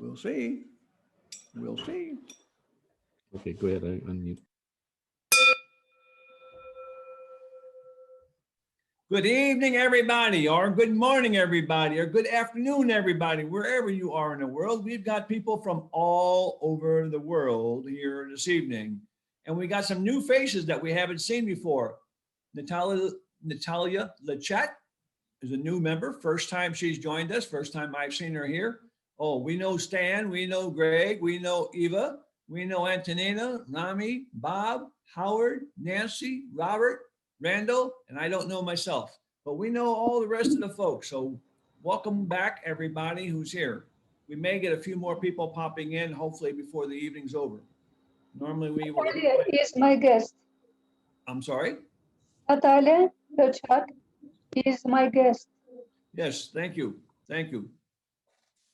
We'll see. We'll see. Okay, go ahead. I unmute. Good evening, everybody, or good morning, everybody, or good afternoon, everybody, wherever you are in the world. We've got people from all over the world here this evening, and we got some new faces that we haven't seen before. Natalia Lachat is a new member. First time she's joined us. First time I've seen her here. Oh, we know Stan, we know Greg, we know Eva, we know Antonina, Rami, Bob, Howard, Nancy, Robert, Randall, and I don't know myself, but we know all the rest of the folks. So welcome back, everybody who's here. We may get a few more people popping in, hopefully before the evening's over. Normally we will. Natalia is my guest. I'm sorry? Natalia Lachat is my guest. Yes, thank you. Thank you.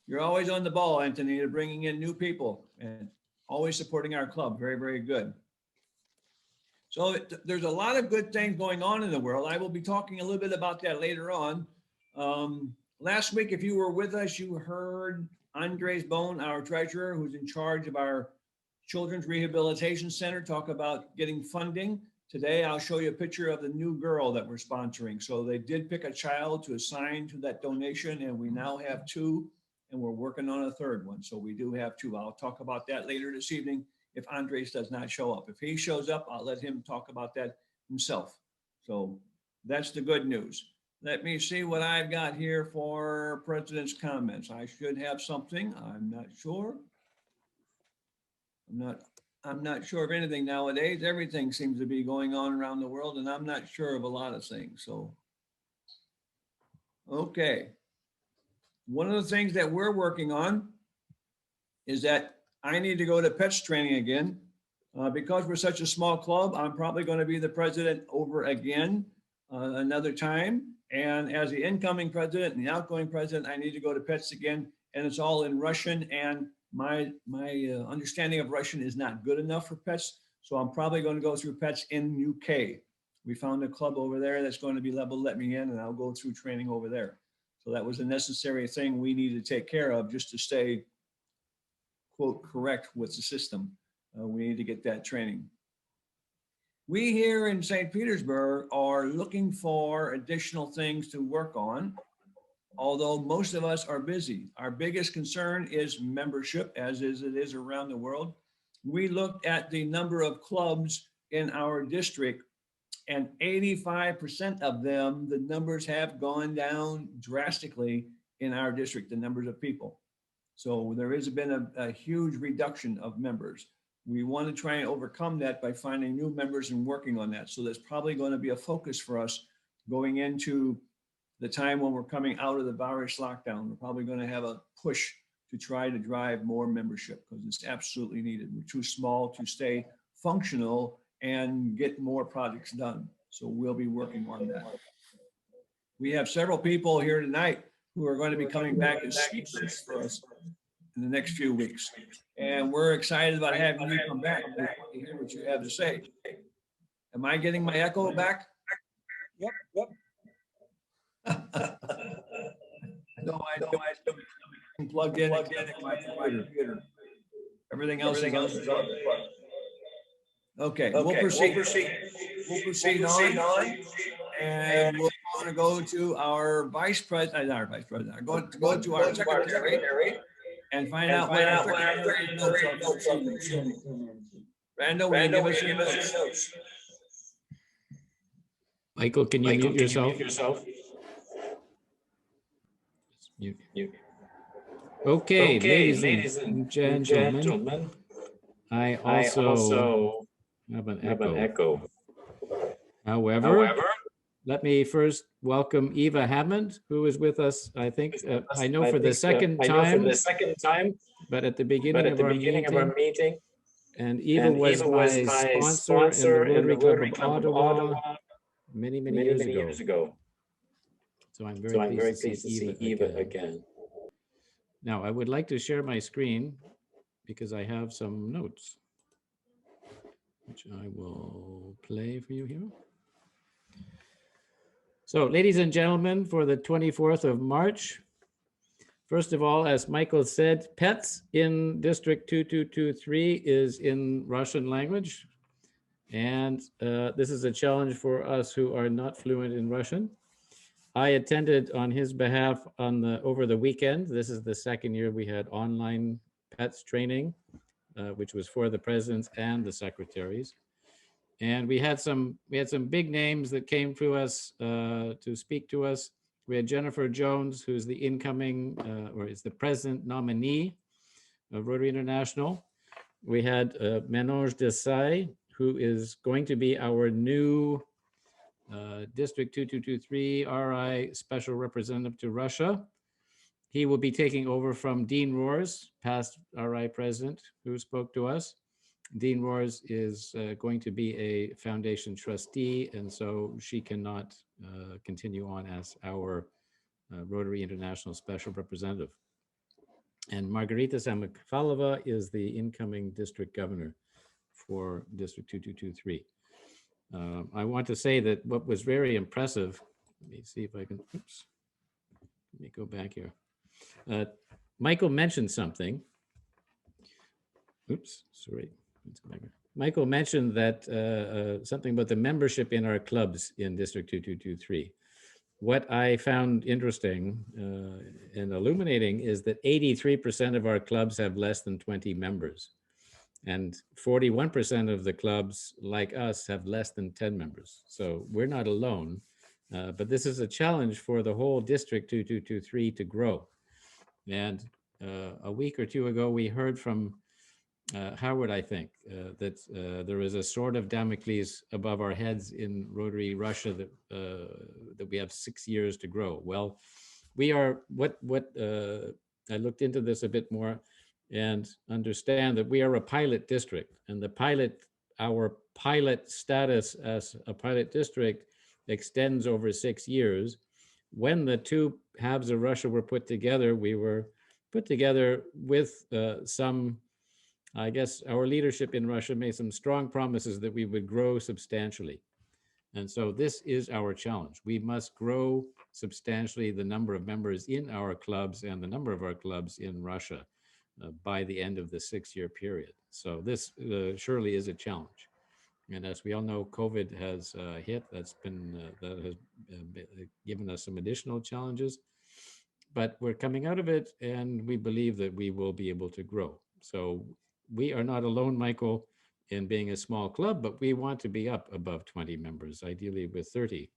You're always on the ball, Anthony, bringing in new people and always supporting our club. Very, very good. So there's a lot of good things going on in the world. I will be talking a little bit about that later on. Last week, if you were with us, you heard Andres Bone, our treasurer, who's in charge of our Children's Rehabilitation Center, talk about getting funding. Today, I'll show you a picture of the new girl that we're sponsoring. So they did pick a child to assign to that donation, and we now have two, and we're working on a third one. So we do have two. I'll talk about that later this evening if Andres does not show up. If he shows up, I'll let him talk about that himself. So that's the good news. Let me see what I've got here for President's comments. I should have something. I'm not sure. I'm not sure of anything nowadays. Everything seems to be going on around the world, and I'm not sure of a lot of things. So, okay. One of the things that we're working on is that I need to go to PETS training again. Because we're such a small club, I'm probably going to be the president over again another time. And as the incoming president and the outgoing president, I need to go to PETS again. And it's all in Russian. And my understanding of Russian is not good enough for PETS. So I'm probably going to go through PETS in UK. We found a club over there that's going to be able to let me in, and I'll go through training over there. So that was a necessary thing we need to take care of just to stay, quote, correct with the system. We need to get that training. We here in St. Petersburg are looking for additional things to work on, although most of us are busy. Our biggest concern is membership, as it is around the world. We looked at the number of clubs in our district, and 85% of them, the numbers have gone down drastically in our district, the numbers of people. So there has been a huge reduction of members. We want to try and overcome that by finding new members and working on that. So that's probably going to be a focus for us going into the time when we're coming out of the virus lockdown. We're probably going to have a push to try to drive more membership because it's absolutely needed. We're too small to stay functional and get more projects done. So we'll be working on that. We have several people here tonight who are going to be coming back as speakers for us in the next few weeks. And we're excited about having you come back to hear what you have to say. Am I getting my echo back? Yep. No, I plugged in again at my computer. Everything else is on. Okay, we'll proceed on. And we're going to go to our vice president, go to our secretary and find out what our secretary notes are. Randall, will you give us your notes? Michael, can you mute yourself? Mute. Okay, ladies and gentlemen, I also have an echo. However, let me first welcome Eva Hammond, who is with us, I think, I know for the second time, but at the beginning of our meeting. And Eva was my sponsor in the Rotary Club of Ottawa many years ago. So I'm very pleased to see Eva again. Now, I would like to share my screen because I have some notes, which I will play for you here. So, ladies and gentlemen, for the 24th of March, First of all, as Michael said, pets in District 2223 is in Russian language. And this is a challenge for us who are not fluent in Russian. I attended on his behalf over the weekend. This is the second year we had online pets training, which was for the presidents and the secretaries. And we had some big names that came to us to speak to us. We had Jennifer Jones, who's the incoming, or is the president nominee of Rotary International. We had Manoj Desai, who is going to be our new District 2223 RI Special Representative to Russia. He will be taking over from Dean Roars, past RI president, who spoke to us. Dean Roars is going to be a foundation trustee, and so she cannot continue on as our Rotary International Special Representative. And Margarita Samakhalova is the incoming district governor for District 2223. I want to say that what was very impressive, let me see if I can, oops, let me go back here. Michael mentioned something. Oops, sorry. Michael mentioned that something about the membership in our clubs in District 2223. What I found interesting and illuminating is that 83% of our clubs have less than 20 members. And 41% of the clubs like us have less than 10 members. So we're not alone, but this is a challenge for the whole District 2223 to grow. And a week or two ago, we heard from Howard, I think, that there is a sword of Damocles above our heads in Rotary Russia that we have 6 years to grow. Well, we are, I looked into this a bit more and understand that we are a pilot district, and our pilot status as a pilot district extends over 6 years. When the two halves of Russia were put together, we were put together with I guess our leadership in Russia made some strong promises that we would grow substantially. And so this is our challenge. We must grow substantially the number of members in our clubs and the number of our clubs in Russia by the end of the 6-year period. So this surely is a challenge. And as we all know, COVID has hit. That has given us some additional challenges, but we're coming out of it, and we believe that we will be able to grow. So we are not alone, Michael, in being a small club, but we want to be up above 20 members, ideally with 30.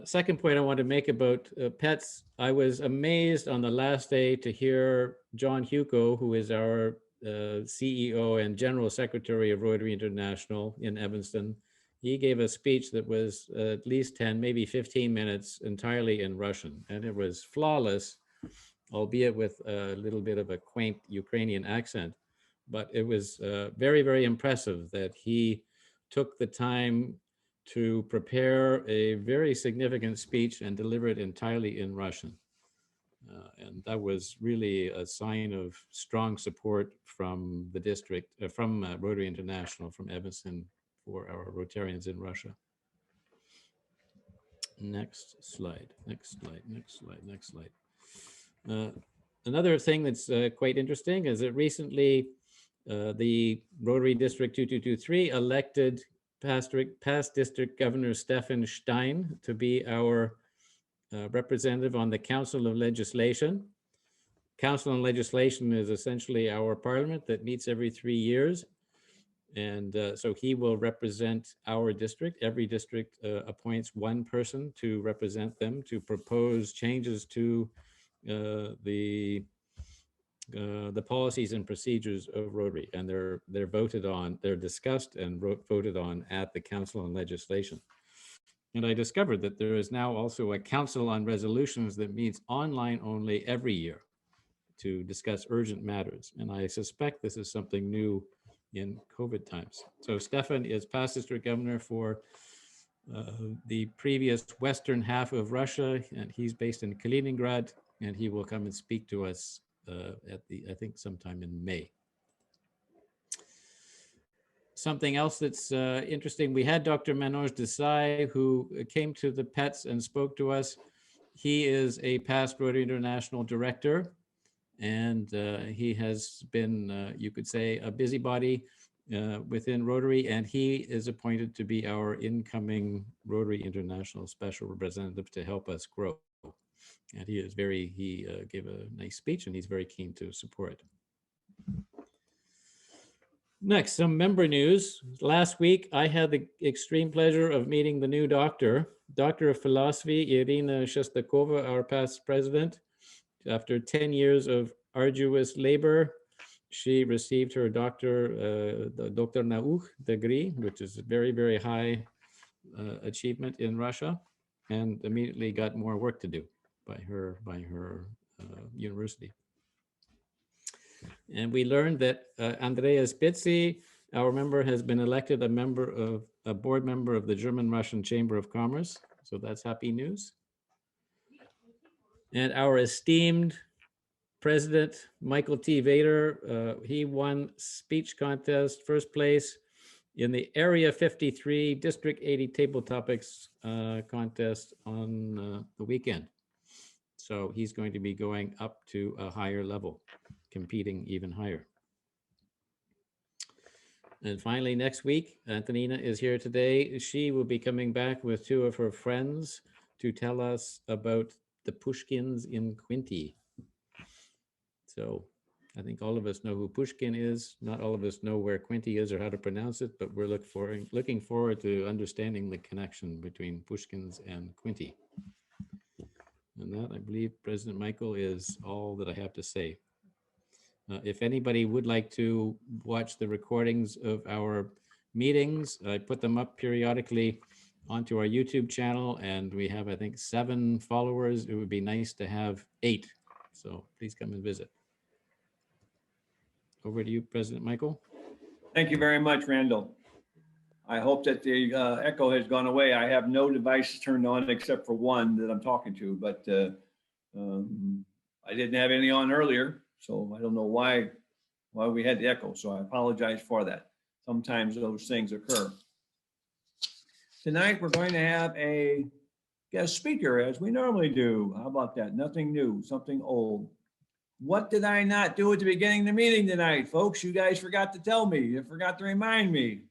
Second point I want to make about pets, I was amazed on the last day to hear John Hugo, who is our CEO and General Secretary of Rotary International in Evanston. He gave a speech that was at least 10, maybe 15 minutes entirely in Russian, and it was flawless, albeit with a little bit of a quaint Ukrainian accent. But it was very, very impressive that he took the time to prepare a very significant speech and deliver it entirely in Russian. And that was really a sign of strong support from the district, from Rotary International, from Evanston, for our Rotarians in Russia. Next slide, next slide, next slide, next slide. Another thing that's quite interesting is that recently the Rotary District 2223 elected past District Governor Stefan Stein to be our representative on the Council of Legislation. Council on Legislation is essentially our parliament that meets every 3 years. And so he will represent our district. Every district appoints one person to represent them, to propose changes to the policies and procedures of Rotary, and they're voted on, they're discussed and voted on at the Council on Legislation. And I discovered that there is now also a Council on Resolutions that meets online only every year to discuss urgent matters. And I suspect this is something new in COVID times. So Stefan is past district governor for the previous western half of Russia, and he's based in Kaliningrad, and he will come and speak to us I think sometime in May. Something else that's interesting, we had Dr. Manoj Desai, who came to the pets and spoke to us. He is a past Rotary International director, and he has been, you could say, a busybody within Rotary, and he is appointed to be our incoming Rotary International Special Representative to help us grow. And he gave a nice speech, and he's very keen to support. Next, some member news. Last week, I had the extreme pleasure of meeting the new doctor of philosophy, Irina Shestakova, our past president. After 10 years of arduous labor, she received her Dr. Nauk degree, which is a very, very high achievement in Russia, and immediately got more work to do by her university. And we learned that Andrea Spitzi, our member, has been elected a board member of the German-Russian Chamber of Commerce. So that's happy news. And our esteemed President Michael T. Vader, he won speech contest first place in the Area 53 District 80 Table Topics contest on the weekend. So he's going to be going up to a higher level, competing even higher. And finally, next week, Antonina is here today. She will be coming back with two of her friends to tell us about the Pushkins in Quinty. So I think all of us know who Pushkin is. Not all of us know where Quinty is or how to pronounce it, but we're looking forward to understanding the connection between Pushkins and Quinty. And that, I believe, President Michael, is all that I have to say. If anybody would like to watch the recordings of our meetings, I put them up periodically onto our YouTube channel, and we have, I think, 7 followers. It would be nice to have 8. So please come and visit. Over to you, President Michael. Thank you very much, Randall. I hope that the echo has gone away. I have no device turned on except for one that I'm talking to, but I didn't have any on earlier, so I don't know why we had the echo. So I apologize for that. Sometimes those things occur. Tonight, we're going to have a guest speaker, as we normally do. How about that? Nothing new, something old. What did I not do at the beginning of the meeting tonight, folks? You guys forgot to tell me. You forgot to remind me.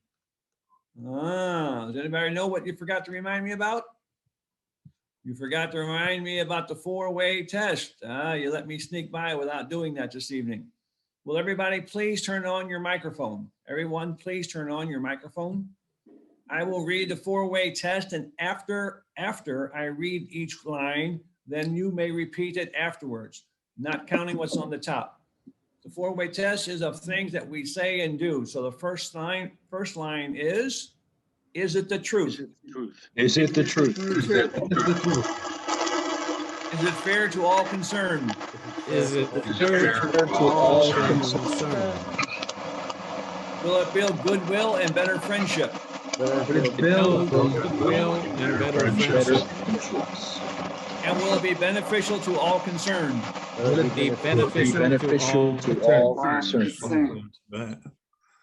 Does anybody know what you forgot to remind me about? You forgot to remind me about the 4-way test. You let me sneak by without doing that this evening. Will everybody please turn on your microphone? Everyone, please turn on your microphone. I will read the 4-way test, and after I read each line, then you may repeat it afterwards, not counting what's on the top. The 4-way test is of things that we say and do. So the first line is it the truth? Is it the truth? Is it fair to all concerned? Is it fair to all concerned? Will it build goodwill and better friendship? Build goodwill and better friendship. And will it be beneficial to all concerned? Will it be beneficial to all concerned?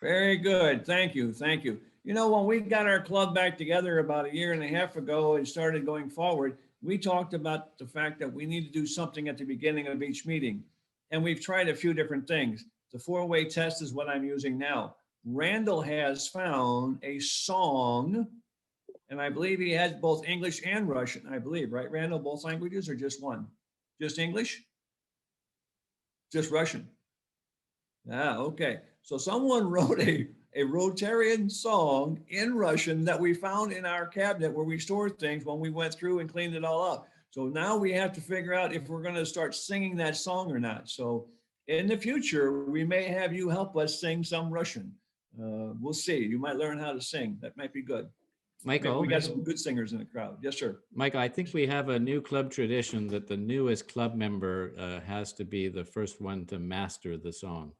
Very good. Thank you. Thank you. You know, when we got our club back together about 1.5 years ago and started going forward, we talked about the fact that we need to do something at the beginning of each meeting. And we've tried a few different things. The 4-way test is what I'm using now. Randall has found a song, and I believe he has both English and Russian, I believe, right, Randall? Both languages or just one? Just English? Just Russian? Okay. So someone wrote a Rotarian song in Russian that we found in our cabinet where we store things when we went through and cleaned it all up. So now we have to figure out if we're going to start singing that song or not. So in the future, we may have you help us sing some Russian. We'll see. You might learn how to sing. That might be good. Michael, we got some good singers in the crowd. Yes, sir. Michael, I think we have a new club tradition that the newest club member has to be the first one to master the song.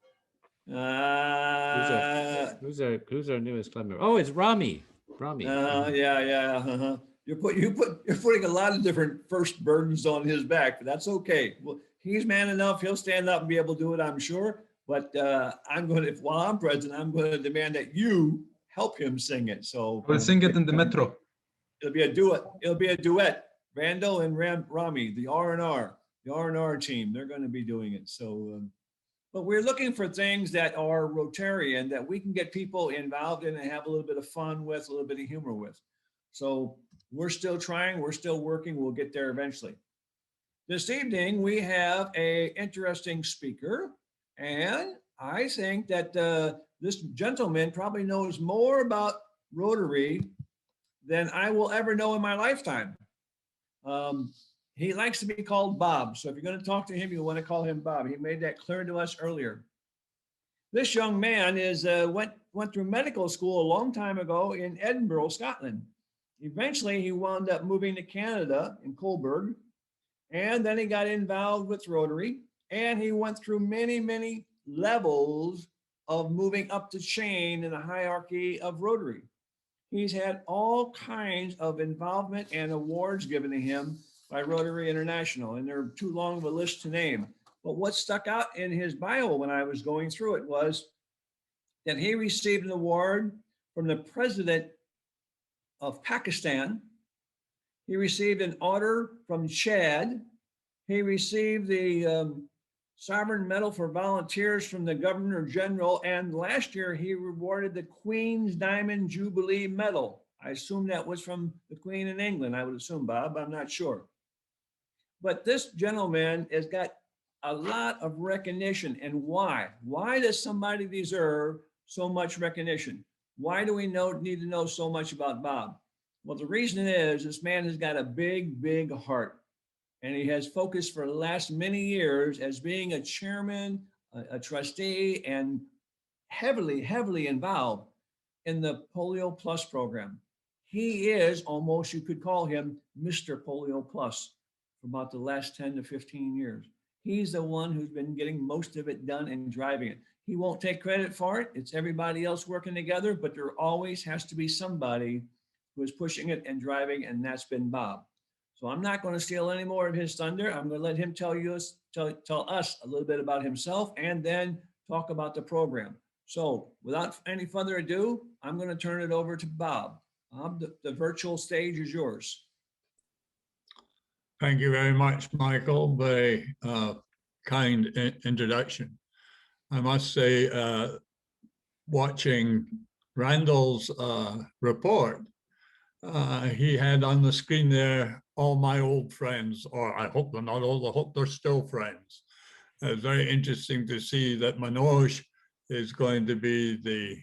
Who's our newest club member? Oh, it's Rami. Yeah. You're putting a lot of different first burdens on his back, but that's okay. Well, he's man enough. He'll stand up and be able to do it, I'm sure. But while I'm president, I'm going to demand that you help him sing it. So We'll sing it in the metro. It'll be a duet. Randall and Rami, the R&R team, they're going to be doing it. So, but we're looking for things that are Rotarian that we can get people involved in and have a little bit of fun with, a little bit of humor with. So we're still trying, we're still working, we'll get there eventually. This evening, we have an interesting speaker, and I think that this gentleman probably knows more about Rotary than I will ever know in my lifetime. He likes to be called Bob. So if you're going to talk to him, you want to call him Bob. He made that clear to us earlier. This young man went through medical school a long time ago in Edinburgh, Scotland. Eventually, he wound up moving to Canada in Coburg, and then he got involved with Rotary, and he went through many, many levels of moving up the chain in the hierarchy of Rotary. He's had all kinds of involvement and awards given to him by Rotary International, and they're too long of a list to name. But what stuck out in his bio when I was going through it was that he received an award from the president of Pakistan. He received an order from Chad. He received the Sovereign Medal for Volunteers from the Governor General. And last year, he rewarded the Queen's Diamond Jubilee Medal. I assume that was from the Queen in England, I would assume, Bob. I'm not sure. But this gentleman has got a lot of recognition. And why? Why does somebody deserve so much recognition? Why do we need to know so much about Bob? Well, the reason is this man has got a big, big heart. And he has focused for the last many years as being a chairman, a trustee, and heavily, heavily involved in the Polio Plus program. He is almost, you could call him Mr. Polio Plus for about the last 10 to 15 years. He's the one who's been getting most of it done and driving it. He won't take credit for it. It's everybody else working together, but there always has to be somebody who is pushing it and driving, and that's been Bob. So I'm not going to steal any more of his thunder. I'm going to let him tell us a little bit about himself and then talk about the program. So without any further ado, I'm going to turn it over to Bob. Bob, the virtual stage is yours. Thank you very much, Michael. Very kind introduction. I must say, watching Randall's report, he had on the screen there all my old friends, or I hope they're not old, I hope they're still friends. It's very interesting to see that Manoj is going to be the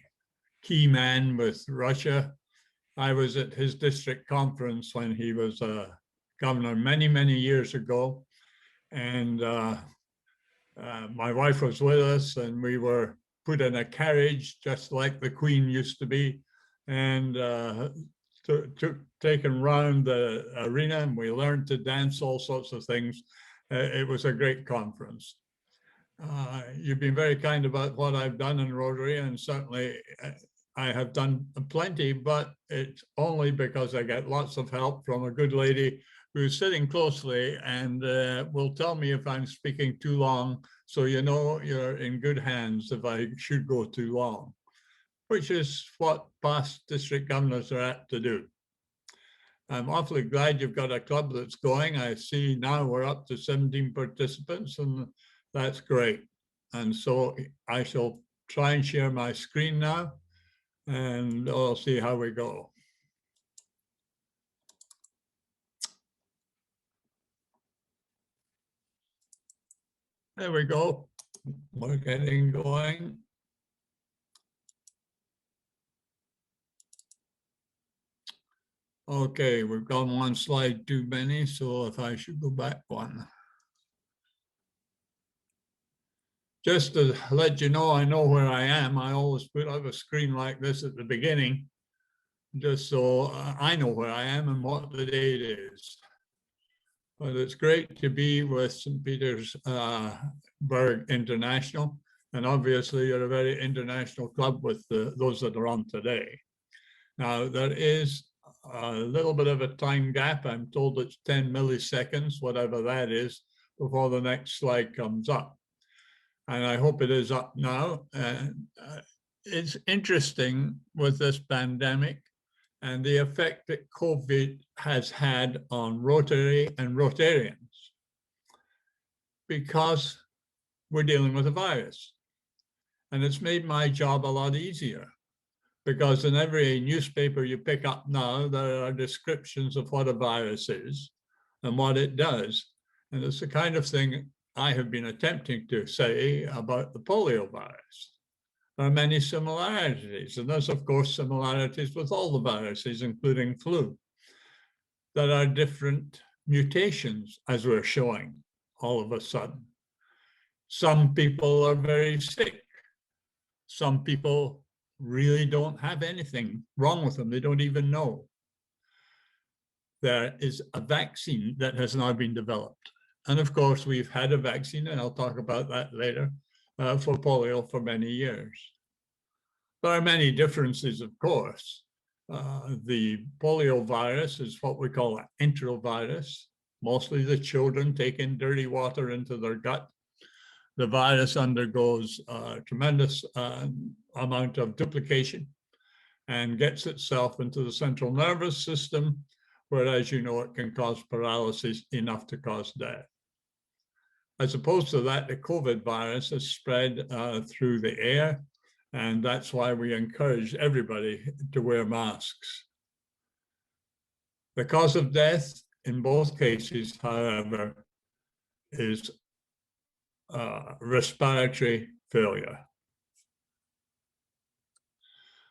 key man with Russia. I was at his district conference when he was governor many, many years ago. And my wife was with us, and we were put in a carriage just like the Queen used to be, and taken round the arena, and we learned to dance, all sorts of things. It was a great conference. You've been very kind about what I've done in Rotary, and certainly I have done plenty, but it's only because I get lots of help from a good lady who's sitting closely and will tell me if I'm speaking too long, so you know you're in good hands if I should go too long, which is what past district governors are apt to do. I'm awfully glad you've got a club that's going. I see now we're up to 17 participants, and that's great. And so I shall try and share my screen now, and I'll see how we go. There we go. We're getting going. Okay, we've gone one slide too many, so if I should go back one. Just to let you know, I know where I am. I always put up a screen like this at the beginning, just so I know where I am and what the date is. But it's great to be with St. Petersburg International. And obviously you're a very international club with those that are on today. Now there is a little bit of a time gap. I'm told it's 10 milliseconds, whatever that is, before the next slide comes up. And I hope it is up now. It's interesting with this pandemic and the effect that COVID has had on Rotary and Rotarians, because we're dealing with a virus. And it's made my job a lot easier, because in every newspaper you pick up now, there are descriptions of what a virus is and what it does. And it's the kind of thing I have been attempting to say about the polio virus. There are many similarities, and there's of course similarities with all the viruses, including flu. There are different mutations, as we're showing all of a sudden. Some people are very sick. Some people really don't have anything wrong with them. They don't even know. There is a vaccine that has now been developed. And of course, we've had a vaccine, and I'll talk about that later, for polio for many years. There are many differences, of course. The polio virus is what we call an enterovirus. Mostly the children take in dirty water into their gut. The virus undergoes a tremendous amount of duplication and gets itself into the central nervous system, where, as you know, it can cause paralysis enough to cause death. As opposed to that, the COVID virus is spread through the air, and that's why we encourage everybody to wear masks. The cause of death in both cases, however, is respiratory failure.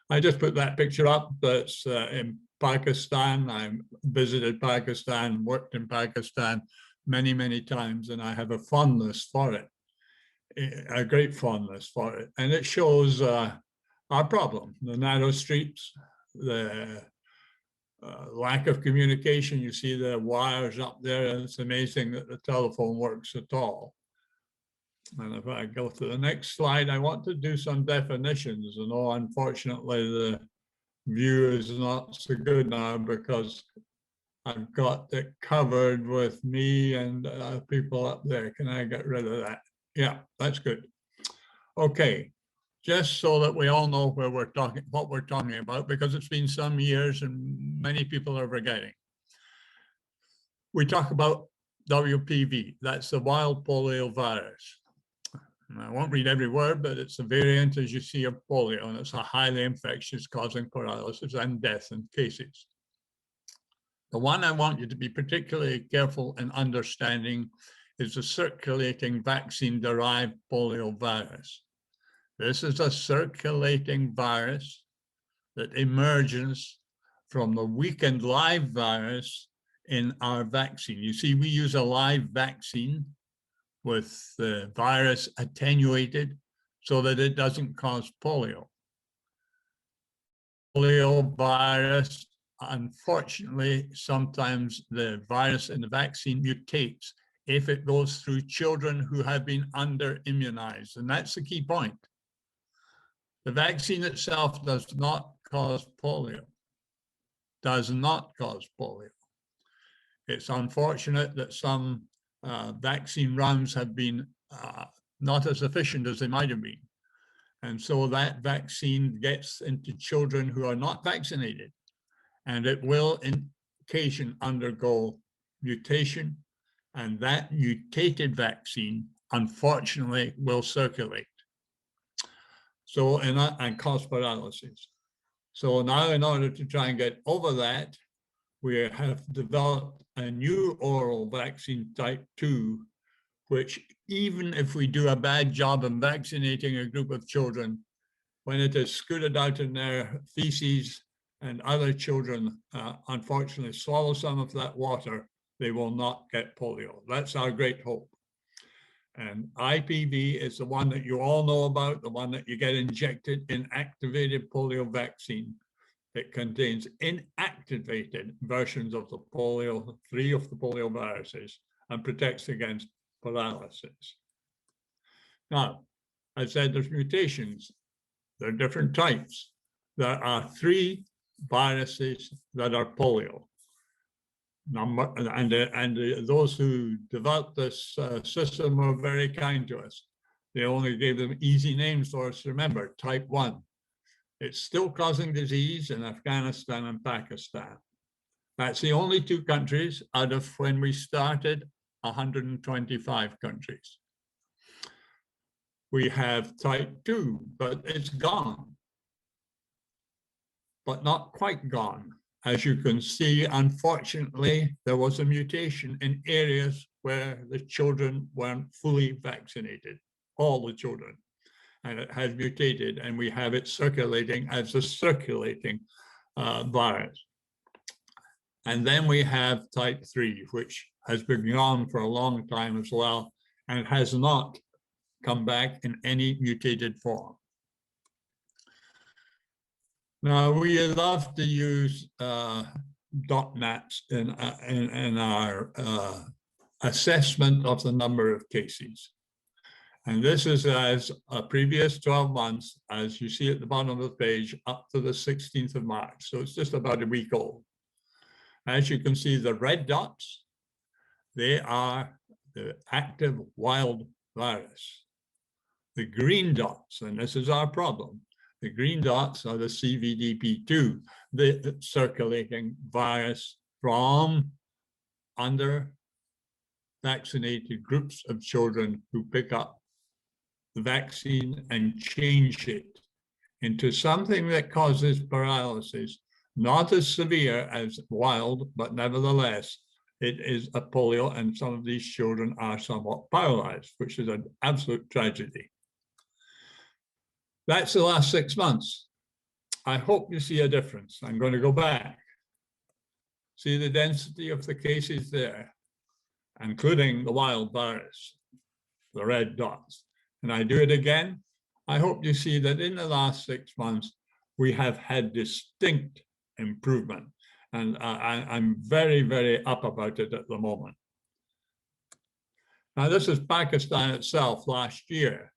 I just put that picture up. That's in Pakistan. I visited Pakistan, worked in Pakistan many, many times, and I have a fondness for it, a great fondness for it. And it shows our problem, the narrow streets, the lack of communication. You see the wires up there, and it's amazing that the telephone works at all. And if I go to the next slide, I want to do some definitions. And oh, unfortunately, the view is not so good now because I've got it covered with me and people up there. Can I get rid of that? Yeah, that's good. Okay, just so that we all know where we're talking, what we're talking about, because it's been some years and many people are forgetting. We talk about WPV, that's the wild polio virus. I won't read every word, but it's a variant, as you see, of polio, and it's a highly infectious, causing paralysis and death in cases. The one I want you to be particularly careful in understanding is the circulating vaccine-derived polio virus. This is a circulating virus that emerges from the weakened live virus in our vaccine. You see, we use a live vaccine with the virus attenuated so that it doesn't cause polio. Polio virus, unfortunately, sometimes the virus in the vaccine mutates if it goes through children who have been under-immunized, and that's the key point. The vaccine itself does not cause polio, does not cause polio. It's unfortunate that some vaccine rounds have been not as efficient as they might have been. And so that vaccine gets into children who are not vaccinated, and it will in occasion undergo mutation, and that mutated vaccine, unfortunately, will circulate. So, and cause paralysis. So now, in order to try and get over that, we have developed a new oral vaccine type 2, which even if we do a bad job in vaccinating a group of children, when it is scooted out in their feces and other children unfortunately swallow some of that water, they will not get polio. That's our great hope. And IPV is the one that you all know about, the one that you get injected in activated polio vaccine. It contains inactivated versions of the polio, 3 of the polio viruses, and protects against paralysis. Now, I said there's mutations. There are different types. There are 3 viruses that are polio. Those who developed this system were very kind to us. They only gave them easy names for us to remember. Type 1 It's still causing disease in Afghanistan and Pakistan. That's the only two countries out of when we started 125 countries. We have type 2, but it's gone, but not quite gone. As you can see, unfortunately, there was a mutation in areas where the children weren't fully vaccinated, all the children, and it has mutated, and we have it circulating as a circulating virus. And then we have type 3, which has been gone for a long time as well, and has not come back in any mutated form. Now, we love to use .NATs in our assessment of the number of cases. And this is as a previous 12 months, as you see at the bottom of the page, up to the 16th of March. So it's just about a week old. As you can see, the red dots, they are the active wild virus. The green dots, and this is our problem, the green dots are the CVDP2, the circulating virus from under-vaccinated groups of children who pick up the vaccine and change it into something that causes paralysis, not as severe as wild, but nevertheless, it is a polio, and some of these children are somewhat paralyzed, which is an absolute tragedy. That's the last 6 months. I hope you see a difference. I'm going to go back. See the density of the cases there, including the wild virus, the red dots. And I do it again. I hope you see that in the last 6 months, we have had distinct improvement. And I'm very, very up about it at the moment. Now, this is Pakistan itself last year.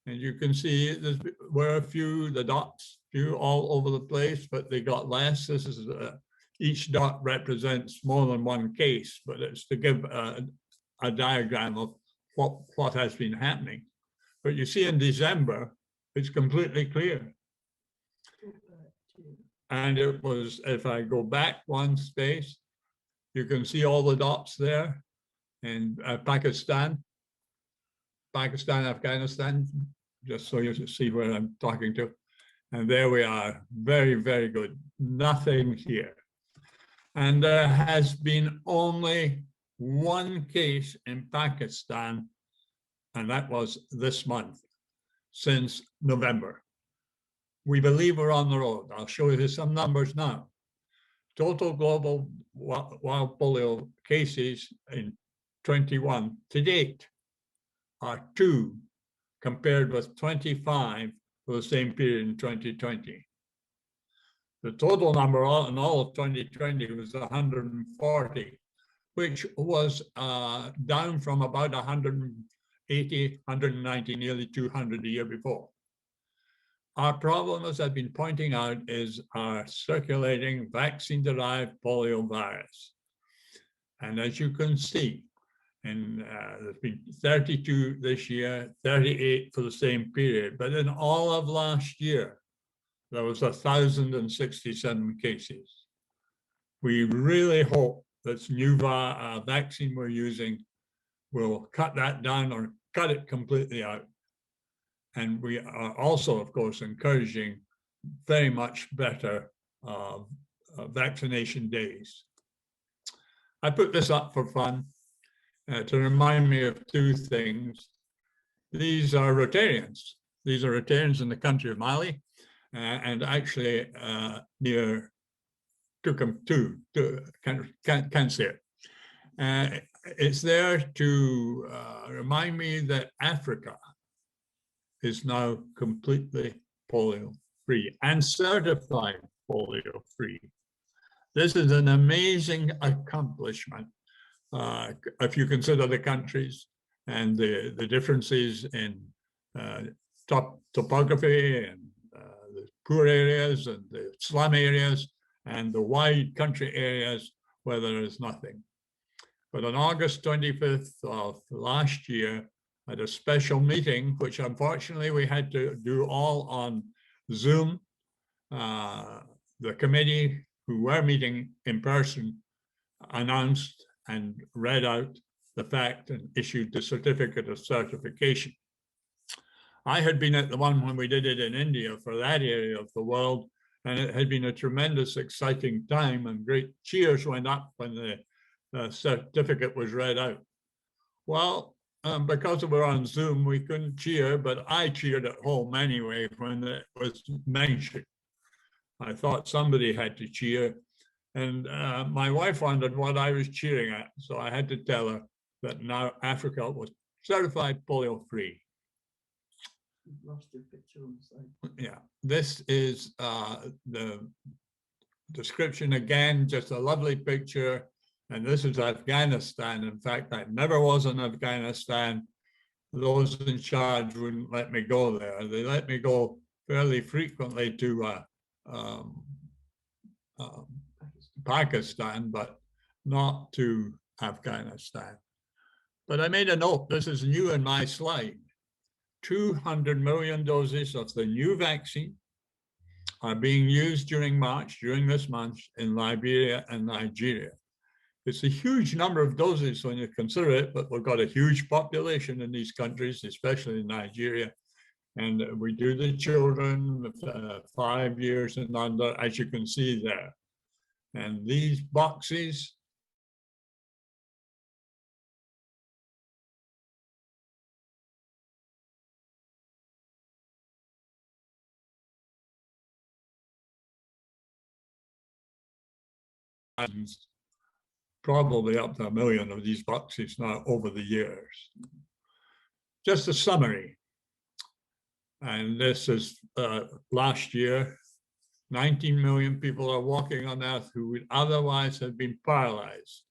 And you can see there were a few, the dots, few all over the place, but they got less. This is each dot represents more than one case, but it's to give a diagram of what has been happening. But you see in December, it's completely clear. And it was, if I go back one space, you can see all the dots there in Pakistan, Afghanistan, just so you see where I'm talking to. And there we are, very, very good. Nothing here. And there has been only one case in Pakistan, and that was this month, since November. We believe we're on the road. I'll show you some numbers now. Total global wild polio cases in 21 to date are 2, compared with 25 for the same period in 2020. The total number in all of 2020 was 140, which was down from about 180, 190, nearly 200 the year before. Our problem, as I've been pointing out, is our circulating vaccine-derived polio virus. And as you can see, there's been 32 this year, 38 for the same period. But in all of last year, there was 1,067 cases. We really hope this new vaccine we're using will cut that down or cut it completely out. And we are also, of course, encouraging very much better vaccination days. I put this up for fun to remind me of 2 things. These are Rotarians. These are Rotarians in the country of Mali, and actually near Tukamtu, can't say it. It's there to remind me that Africa is now completely polio-free and certified polio-free. This is an amazing accomplishment if you consider the countries and the differences in topography and the poor areas and the slum areas and the wide country areas where there is nothing. But on August 25th of last year, at a special meeting, which unfortunately we had to do all on Zoom, the committee, who were meeting in person, announced and read out the fact and issued the certificate of certification. I had been at the one when we did it in India for that area of the world, and it had been a tremendous, exciting time, and great cheers went up when the certificate was read out. Well, because we were on Zoom, we couldn't cheer, but I cheered at home anyway when it was mentioned. I thought somebody had to cheer, and my wife wondered what I was cheering at, so I had to tell her that now Africa was certified polio-free. Lost your picture on the side. Yeah, this is the description again, just a lovely picture. And this is Afghanistan. In fact, I never was in Afghanistan. Those in charge wouldn't let me go there. They let me go fairly frequently to Pakistan, but not to Afghanistan. But I made a note, this is new in my slide. 200 million doses of the new vaccine are being used during March, during this month, in Liberia and Nigeria. It's a huge number of doses when you consider it, but we've got a huge population in these countries, especially in Nigeria. And we do the children 5 years and under, as you can see there. And these boxes probably up to 1 million of these boxes now over the years. Just a summary. And this is last year, 19 million people are walking on Earth who would otherwise have been paralyzed.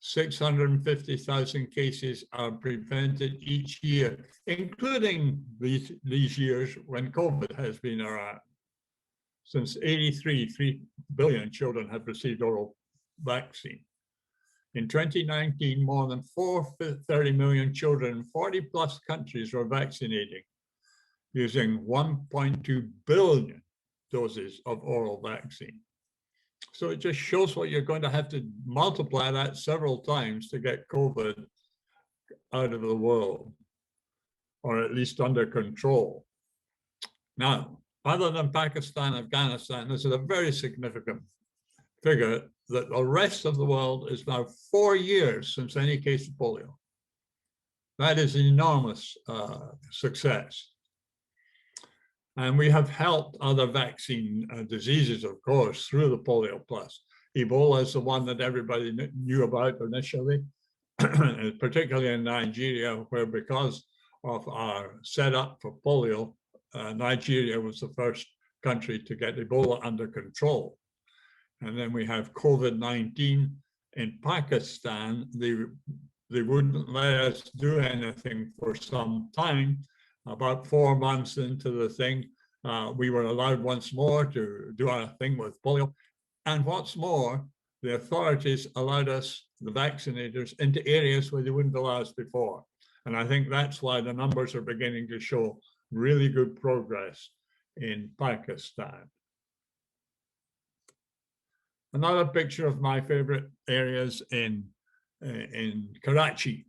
650,000 cases are prevented each year, including these years when COVID has been around. Since '83, 3 billion children have received oral vaccine. In 2019, more than 430 million children in 40+ countries were vaccinating, using 1.2 billion doses of oral vaccine. So it just shows what you're going to have to multiply that several times to get COVID out of the world, or at least under control. Now, other than Pakistan, Afghanistan, this is a very significant figure that the rest of the world is now 4 years since any case of polio. That is enormous success. And we have helped other vaccine diseases, of course, through the PolioPlus. Ebola is the one that everybody knew about initially, particularly in Nigeria, where because of our setup for polio, Nigeria was the first country to get Ebola under control. And then we have COVID-19 in Pakistan. They wouldn't let us do anything for some time. About 4 months into the thing, we were allowed once more to do our thing with polio. And what's more, the authorities allowed us, the vaccinators, into areas where they wouldn't allow us before. And I think that's why the numbers are beginning to show really good progress in Pakistan. Another picture of my favorite areas in Karachi.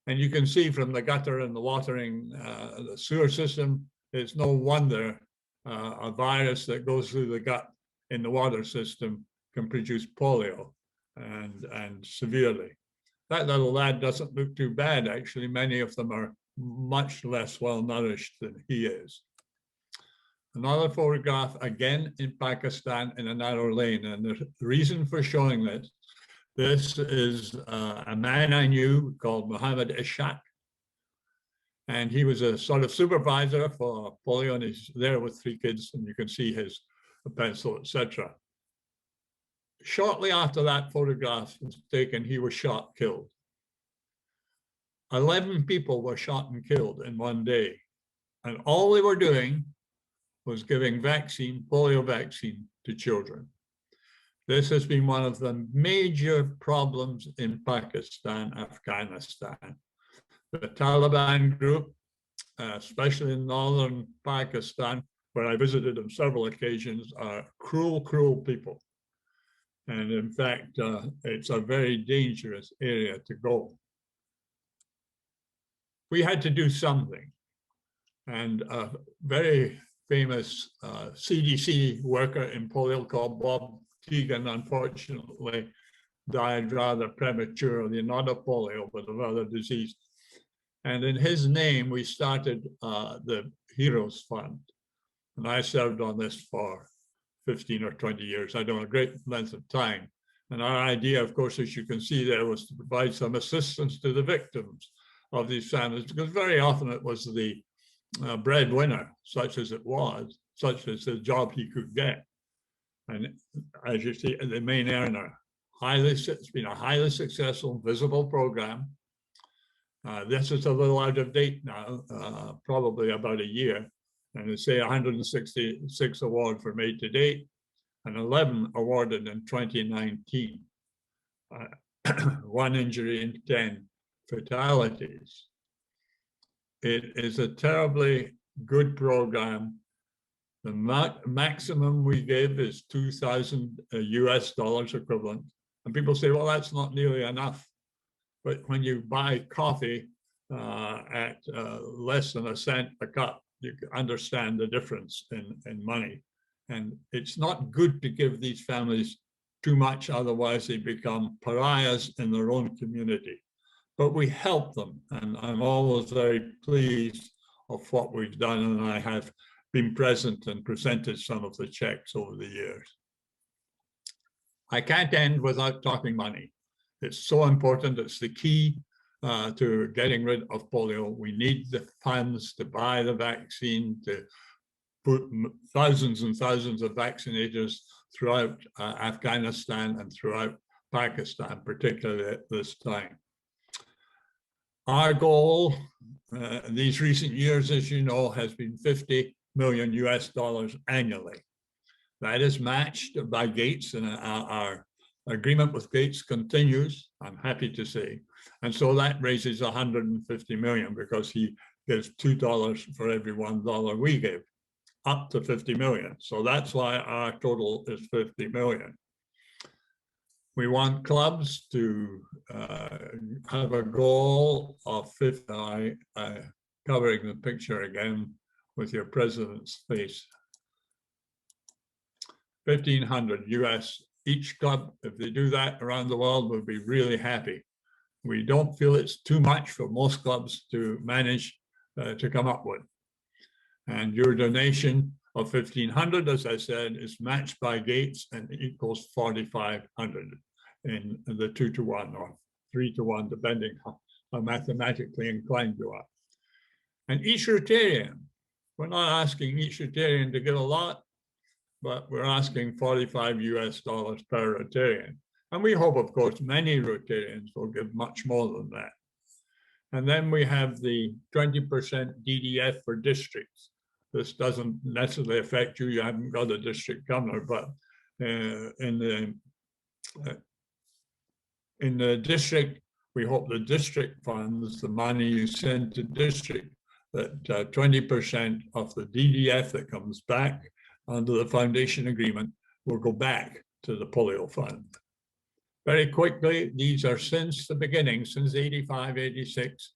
And you can see from the gutter and the watering, the sewer system, it's no wonder a virus that goes through the gut in the water system can produce polio and severely. That little lad doesn't look too bad, actually. Many of them are much less well nourished than he is. Another photograph, again in Pakistan, in a narrow lane. And the reason for showing this is a man I knew called Muhammad Ishaq. And he was a sort of supervisor for polio, and he's there with 3 kids, and you can see his pencil, etc. Shortly after that photograph was taken, he was shot, killed. 11 people were shot and killed in one day. And all they were doing was giving vaccine, polio vaccine, to children. This has been one of the major problems in Pakistan, Afghanistan. The Taliban group, especially in northern Pakistan, where I visited on several occasions, are cruel, cruel people. And in fact, it's a very dangerous area to go. We had to do something. And a very famous CDC worker in polio called Bob Keegan, unfortunately, died rather prematurely, not of polio, but of other disease. And in his name, we started the Heroes Fund. And I served on this for 15 or 20 years. I don't know, a great length of time. And our idea, of course, as you can see there, was to provide some assistance to the victims of these families, because very often it was the breadwinner, such as it was, such as the job he could get. And as you see, the main earner. It's been a highly successful, visible program. This is a little out of date now, probably about a year. And it's say 166 awards were made to date, and 11 awarded in 2019. 1 injury and 10 fatalities. It is a terribly good program. The maximum we give is $2,000 US equivalent. And people say, well, that's not nearly enough. But when you buy coffee at less than a cent a cup, you understand the difference in money. And it's not good to give these families too much, otherwise they become pariahs in their own community. But we help them, and I'm always very pleased of what we've done, and I have been present and presented some of the checks over the years. I can't end without talking money. It's so important. It's the key to getting rid of polio. We need the funds to buy the vaccine, to put thousands and thousands of vaccinators throughout Afghanistan and throughout Pakistan, particularly at this time. Our goal these recent years, as you know, has been $50 million US annually. That is matched by Gates, and our agreement with Gates continues, I'm happy to say. And so that raises 150 million because he gives $2 for every $1 we give, up to 50 million. So that's why our total is 50 million. We want clubs to have a goal of 50, covering the picture again with your president's face. 1,500 US each club. If they do that around the world, we'll be really happy. We don't feel it's too much for most clubs to manage to come up with. And your donation of 1,500, as I said, is matched by Gates and equals 4,500 in the 2-to-1 or 3-to-1, depending how mathematically inclined you are. And each Rotarian, we're not asking each Rotarian to give a lot, but we're asking $45 US per Rotarian. And we hope, of course, many Rotarians will give much more than that. And then we have the 20% DDF for districts. This doesn't necessarily affect you. You haven't got a district governor, but in the district, we hope the district funds, the money you send to district, that 20% of the DDF that comes back under the foundation agreement will go back to the polio fund. Very quickly, these are since the beginning, since 85, 86,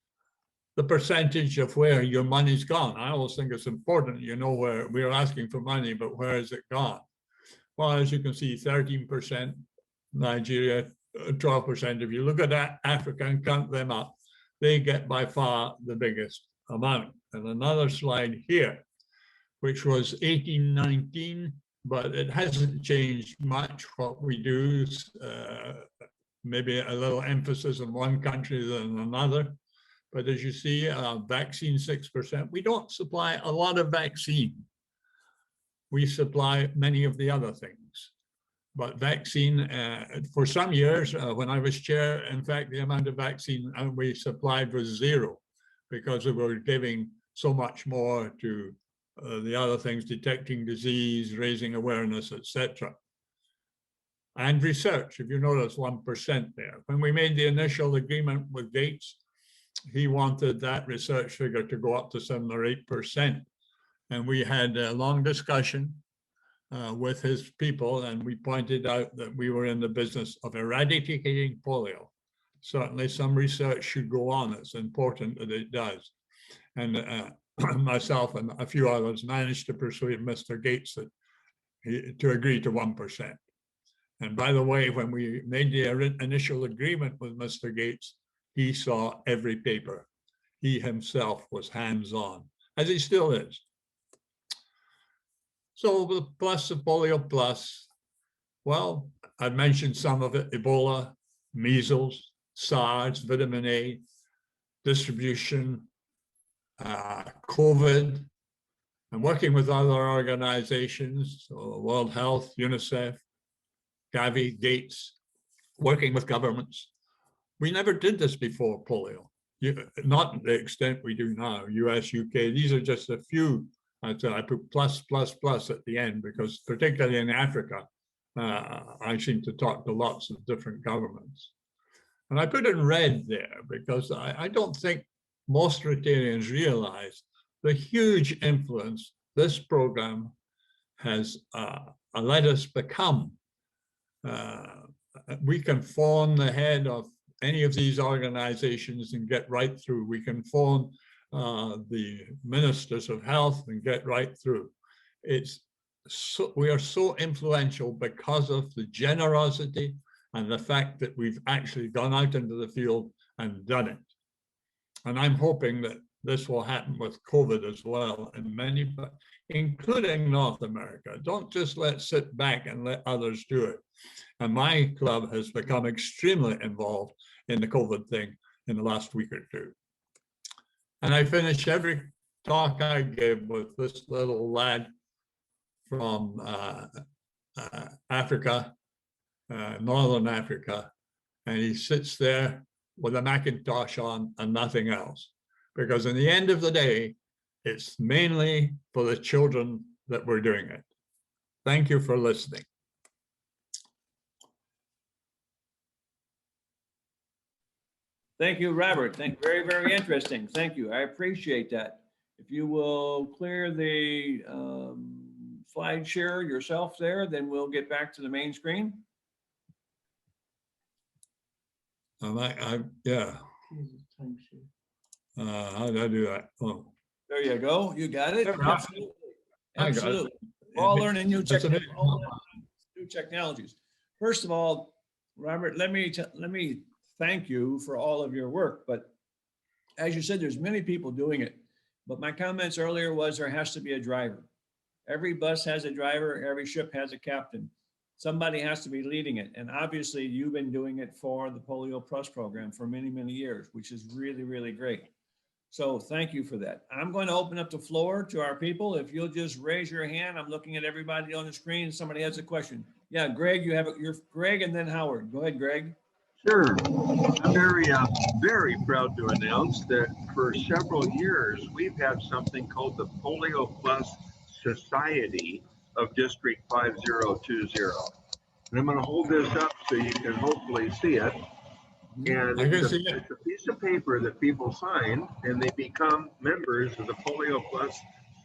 the percentage of where your money's gone. I always think it's important, you know, where we're asking for money, but where has it gone? Well, as you can see, 13% Nigeria, 12%. If you look at Africa and count them up, they get by far the biggest amount. And another slide here, which was 1819, but it hasn't changed much. What we do is maybe a little emphasis on one country than another. But as you see, vaccine 6%. We don't supply a lot of vaccine. We supply many of the other things. But vaccine, for some years, when I was chair, in fact, the amount of vaccine we supplied was zero because we were giving so much more to the other things, detecting disease, raising awareness, etc. And research, if you notice 1% there. When we made the initial agreement with Gates, he wanted that research figure to go up to 7 or 8%. And we had a long discussion with his people, and we pointed out that we were in the business of eradicating polio. Certainly some research should go on. It's important that it does. And myself and a few others managed to persuade Mr. Gates that to agree to 1%. And by the way, when we made the initial agreement with Mr. Gates, he saw every paper. He himself was hands-on, as he still is. So the plus of PolioPlus, well, I mentioned some of it: Ebola, measles, SARS, vitamin A, distribution, COVID. I'm working with other organizations, so World Health, UNICEF, Gavi, Gates, working with governments. We never did this before polio, not to the extent we do now, US, UK. These are just a few. I put plus, plus, plus at the end because particularly in Africa, I seem to talk to lots of different governments. And I put in red there because I don't think most Rotarians realize the huge influence this program has let us become. We can phone the head of any of these organizations and get right through. We can phone the ministers of health and get right through. We are so influential because of the generosity and the fact that we've actually gone out into the field and done it. And I'm hoping that this will happen with COVID as well, and many, including North America. Don't just sit back and let others do it. And my club has become extremely involved in the COVID thing in the last week or two. And I finish every talk I give with this little lad from Africa, Northern Africa, and he sits there with a Macintosh on and nothing else. Because in the end of the day, it's mainly for the children that we're doing it. Thank you for listening. Thank you, Robert. Very, very interesting. Thank you. I appreciate that. If you will clear the slide share yourself there, then we'll get back to the main screen. Yeah. How did I do that? Oh. There you go. You got it. Absolutely. Absolutely. We're all learning new technologies. First of all, Robert, let me thank you for all of your work. But as you said, there's many people doing it. But my comments earlier was there has to be a driver. Every bus has a driver. Every ship has a captain. Somebody has to be leading it. And obviously, you've been doing it for the PolioPlus program for many, many years, which is really, really great. So thank you for that. I'm going to open up the floor to our people. If you'll just raise your hand, I'm looking at everybody on the screen. Somebody has a question. Yeah, Greg, you're Greg and then Howard. Go ahead, Greg. Sure. I'm very proud to announce that for several years, we've had something called the PolioPlus Society of District 5020. And I'm going to hold this up so you can hopefully see it. And it's a piece of paper that people sign and they become members of the PolioPlus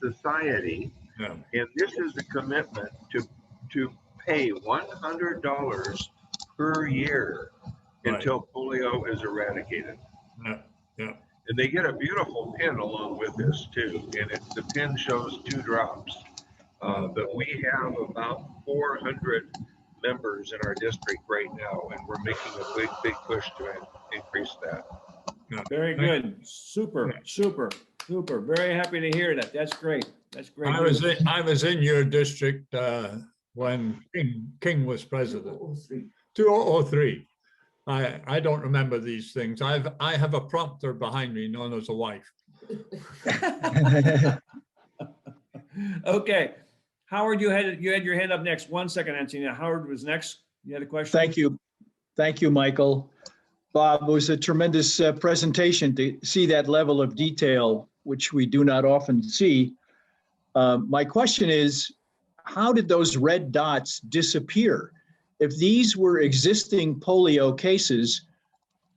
Society. Yeah. And this is a commitment to pay $100 per year until polio is eradicated. Yeah. Yeah. And they get a beautiful pin along with this too. And the pin shows 2 drops. But we have about 400 members in our district right now, and we're making a big push to increase that. Very good. Super. Very happy to hear that. That's great. That's great. I was in your district when King was president. 2003. I don't remember these things. I have a prompter behind me known as a wife. Okay. Howard, you had your hand up next. 1 second, Antonia. Howard was next. You had a question? Thank you, Michael. Bob, it was a tremendous presentation to see that level of detail, which we do not often see. My question is, how did those red dots disappear? If these were existing polio cases,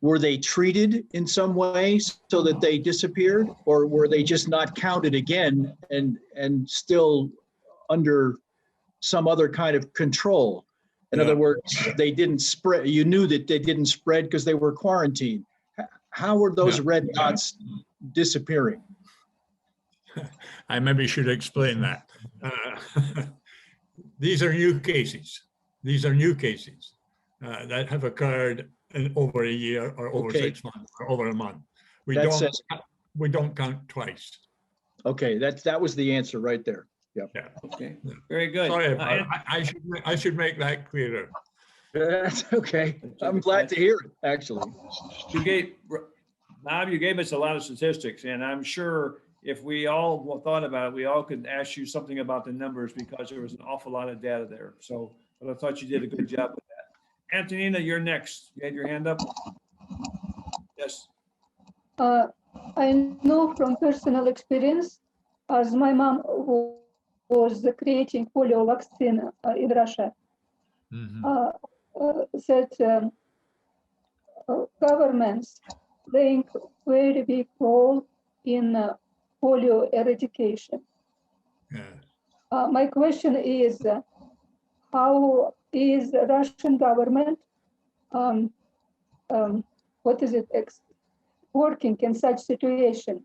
were they treated in some way so that they disappeared, or were they just not counted again and still under some other kind of control? In other words, they didn't spread. You knew that they didn't spread because they were quarantined. How were those red dots disappearing? I maybe should explain that. These are new cases. These are new cases that have occurred in over a year or over 6 months or over a month. We don't count twice. Okay, that was the answer right there. Yep. Yeah. Okay, very good. Sorry, I should make that clearer. That's okay. I'm glad to hear it, actually. Bob, you gave us a lot of statistics, and I'm sure if we all thought about it, we all could ask you something about the numbers because there was an awful lot of data there. So, but I thought you did a good job with that. Antonina, you're next. You had your hand up? Yes. I know from personal experience, as my mom was creating polio vaccine in Russia, that governments playing very big role in polio eradication. Yeah. My question is, how is the Russian government, working in such situation?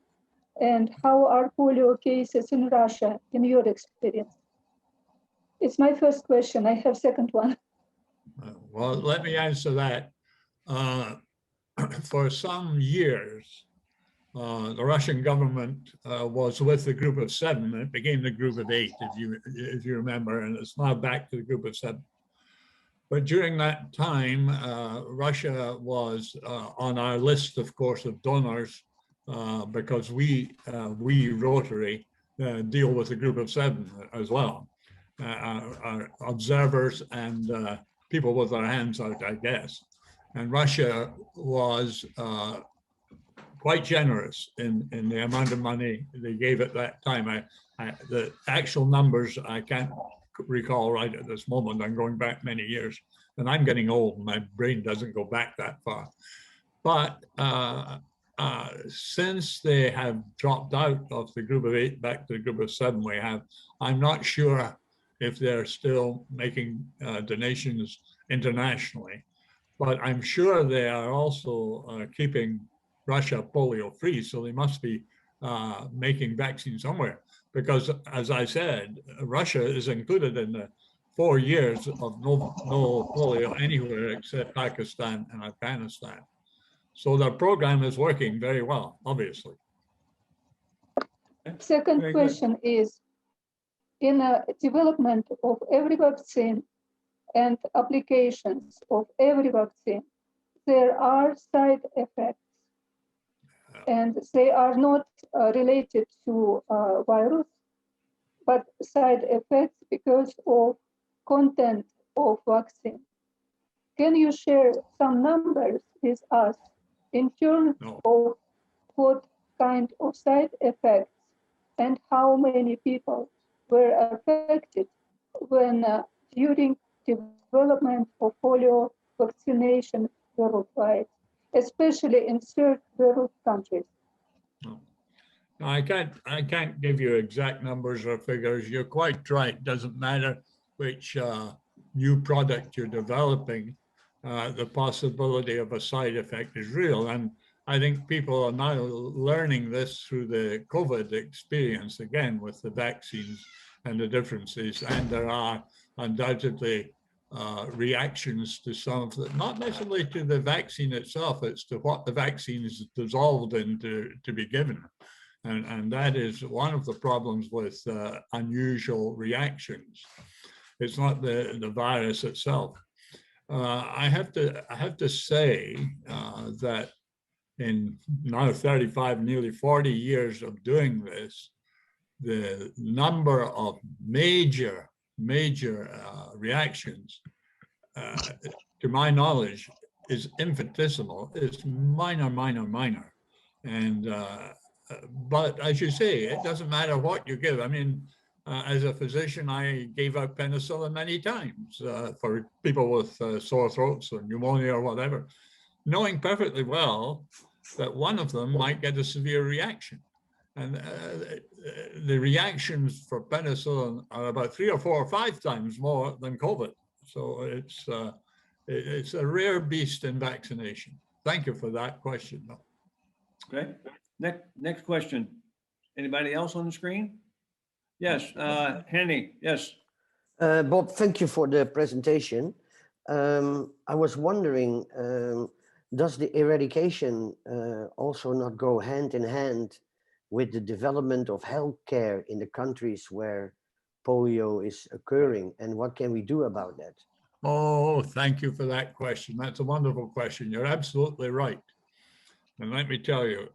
And how are polio cases in Russia, in your experience? It's my first question. I have second one. Well, let me answer that. For some years, the Russian government was with the group of 7. It became the group of 8, if you remember, and it's now back to the group of 7. But during that time, Russia was on our list, of course, of donors, because we Rotary deal with the group of 7 as well, our observers and people with their hands out, I guess. And Russia was quite generous in the amount of money they gave at that time. The actual numbers I can't recall right at this moment. I'm going back many years, and I'm getting old. My brain doesn't go back that far. But since they have dropped out of the group of 8 back to the group of 7 we have, I'm not sure if they're still making donations internationally, but I'm sure they are also keeping Russia polio free. So they must be making vaccines somewhere, because as I said, Russia is included in the 4 years of no polio anywhere except Pakistan and Afghanistan. So their program is working very well, obviously. Second question is, in a development of every vaccine and applications of every vaccine, there are side effects, and they are not related to virus, but side effects because of content of vaccine. Can you share some numbers with us in terms of what kind of side effects and how many people were affected when during development of polio vaccination worldwide, especially in third world countries? I can't give you exact numbers or figures. You're quite right. Doesn't matter which new product you're developing, the possibility of a side effect is real. And I think people are now learning this through the COVID experience, again, with the vaccines and the differences. And there are undoubtedly reactions to some of the, not necessarily to the vaccine itself, it's to what the vaccine is dissolved into to be given. And that is one of the problems with unusual reactions. It's not the virus itself. I have to say that in now 35, nearly 40 years of doing this, the number of major reactions, to my knowledge, is infinitesimal. It's minor. And but as you say, it doesn't matter what you give. I mean, as a physician, I gave out penicillin many times for people with sore throats or pneumonia or whatever. knowing perfectly well that one of them might get a severe reaction. And the reactions for penicillin are about 3 or 4 or 5 times more than COVID. So it's a rare beast in vaccination. Thank you for that question, though. Okay, next question. Anybody else on the screen? Yes, Henny, yes. Bob, thank you for the presentation. I was wondering, does the eradication also not go hand in hand with the development of healthcare in the countries where polio is occurring, and what can we do about that? Oh, thank you for that question. That's a wonderful question. You're absolutely right. And let me tell you,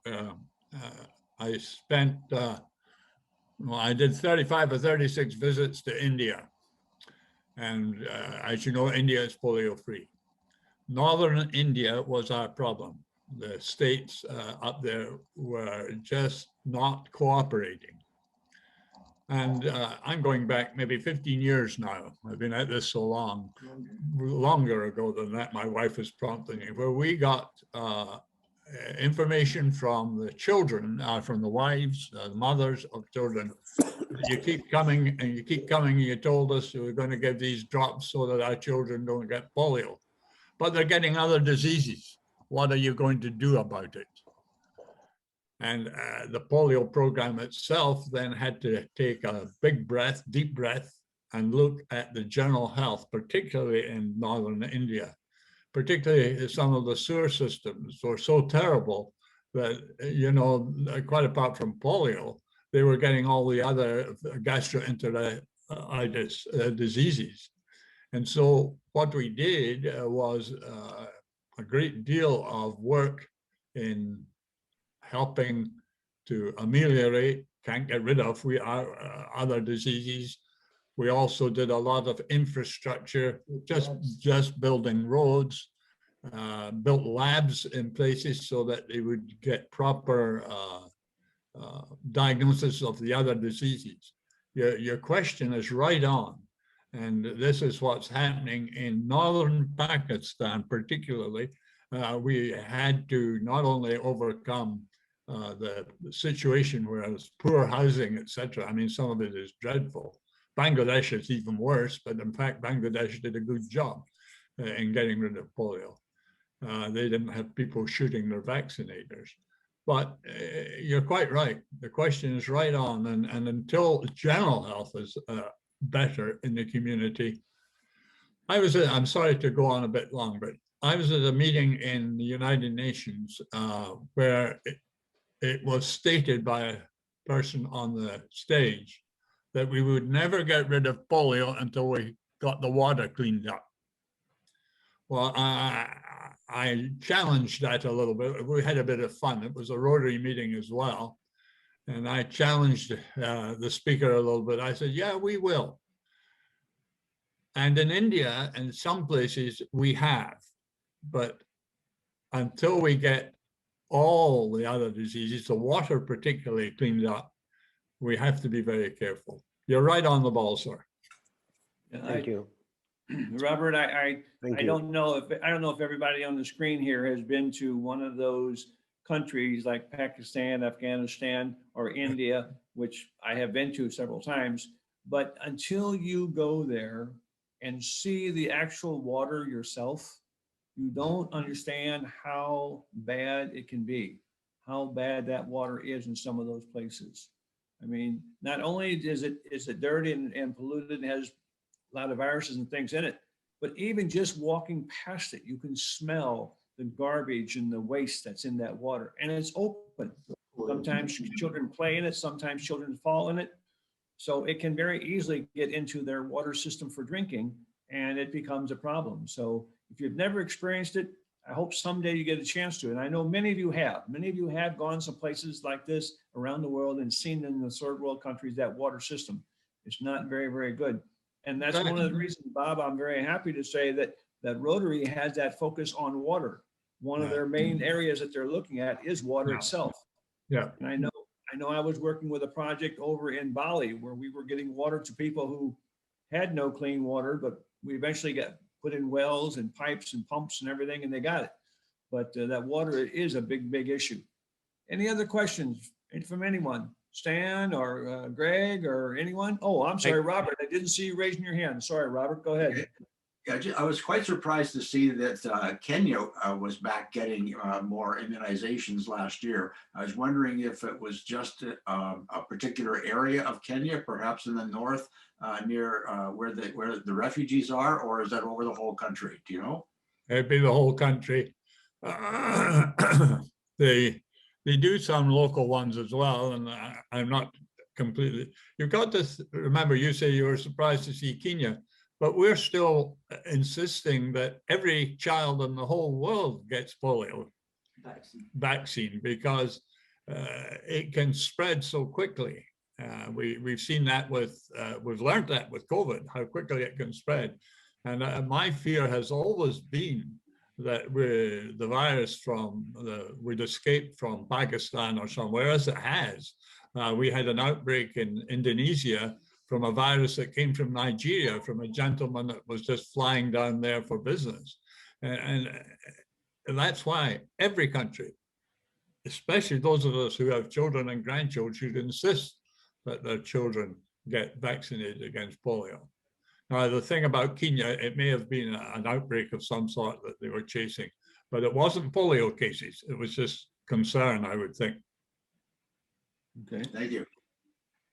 I spent, well, I did 35 or 36 visits to India. And as you know, India is polio free. Northern India was our problem. The states up there were just not cooperating. And I'm going back maybe 15 years now. I've been at this so long, longer ago than that. My wife was prompting me, where we got information from the children, from the wives, the mothers of children. You keep coming and you keep coming. You told us you were going to give these drops so that our children don't get polio, but they're getting other diseases. What are you going to do about it? And the polio program itself then had to take a big breath, deep breath, and look at the general health, particularly in northern India. Particularly some of the sewer systems were so terrible that, you know, quite apart from polio, they were getting all the other gastroenteritis diseases. And so what we did was a great deal of work in helping to ameliorate, can't get rid of, other diseases. We also did a lot of infrastructure, just building roads, built labs in places so that they would get proper diagnosis of the other diseases. Your question is right on. And this is what's happening in northern Pakistan, particularly. We had to not only overcome the situation where there's poor housing, etc. I mean, some of it is dreadful. Bangladesh is even worse, but in fact, Bangladesh did a good job in getting rid of polio. They didn't have people shooting their vaccinators. But you're quite right. The question is right on. And until general health is better in the community, I'm sorry to go on a bit long, but I was at a meeting in the United Nations where it was stated by a person on the stage that we would never get rid of polio until we got the water cleaned up. Well, I challenged that a little bit. We had a bit of fun. It was a Rotary meeting as well. And I challenged the speaker a little bit. I said, yeah, we will. And in India and some places we have, but until we get all the other diseases, the water particularly cleaned up, we have to be very careful. You're right on the ball, sir. Thank you. Robert, I don't know if everybody on the screen here has been to one of those countries like Pakistan, Afghanistan, or India, which I have been to several times. But until you go there and see the actual water yourself, you don't understand how bad it can be, how bad that water is in some of those places. I mean, not only is it dirty and polluted and has a lot of viruses and things in it, but even just walking past it, you can smell the garbage and the waste that's in that water, and it's open. Sometimes children play in it, sometimes children fall in it. So it can very easily get into their water system for drinking, and it becomes a problem. So if you've never experienced it, I hope someday you get a chance to. And I know many of you have. Many of you have gone some places like this around the world and seen in the third world countries that water system. It's not very, very good. And that's one of the reasons, Bob, I'm very happy to say that Rotary has that focus on water. One of their main areas that they're looking at is water itself. Yeah. And I know I was working with a project over in Bali where we were getting water to people who had no clean water, but we eventually got put in wells and pipes and pumps and everything, and they got it. but that water is a big issue. Any other questions from anyone? Stan or Greg or anyone? Oh, I'm sorry, Robert. I didn't see you raising your hand. Sorry, Robert. Go ahead. Okay. Yeah, I was quite surprised to see that Kenya was back getting more immunizations last year. I was wondering if it was just a particular area of Kenya, perhaps in the north, near where the refugees are, or is that over the whole country? Do you know? It'd be the whole country. They do some local ones as well, and I'm not completely. You've got to remember. You say you were surprised to see Kenya. But we're still insisting that every child in the whole world gets polio vaccine because it can spread so quickly. We've seen that we've learned that with COVID, how quickly it can spread. And my fear has always been that the virus would escape from Pakistan or somewhere, as it has. We had an outbreak in Indonesia from a virus that came from Nigeria, from a gentleman that was just flying down there for business. And that's why every country, especially those of us who have children and grandchildren, should insist that their children get vaccinated against polio. Now, the thing about Kenya, it may have been an outbreak of some sort that they were chasing, but it wasn't polio cases. It was just concern, I would think. Okay. Thank you.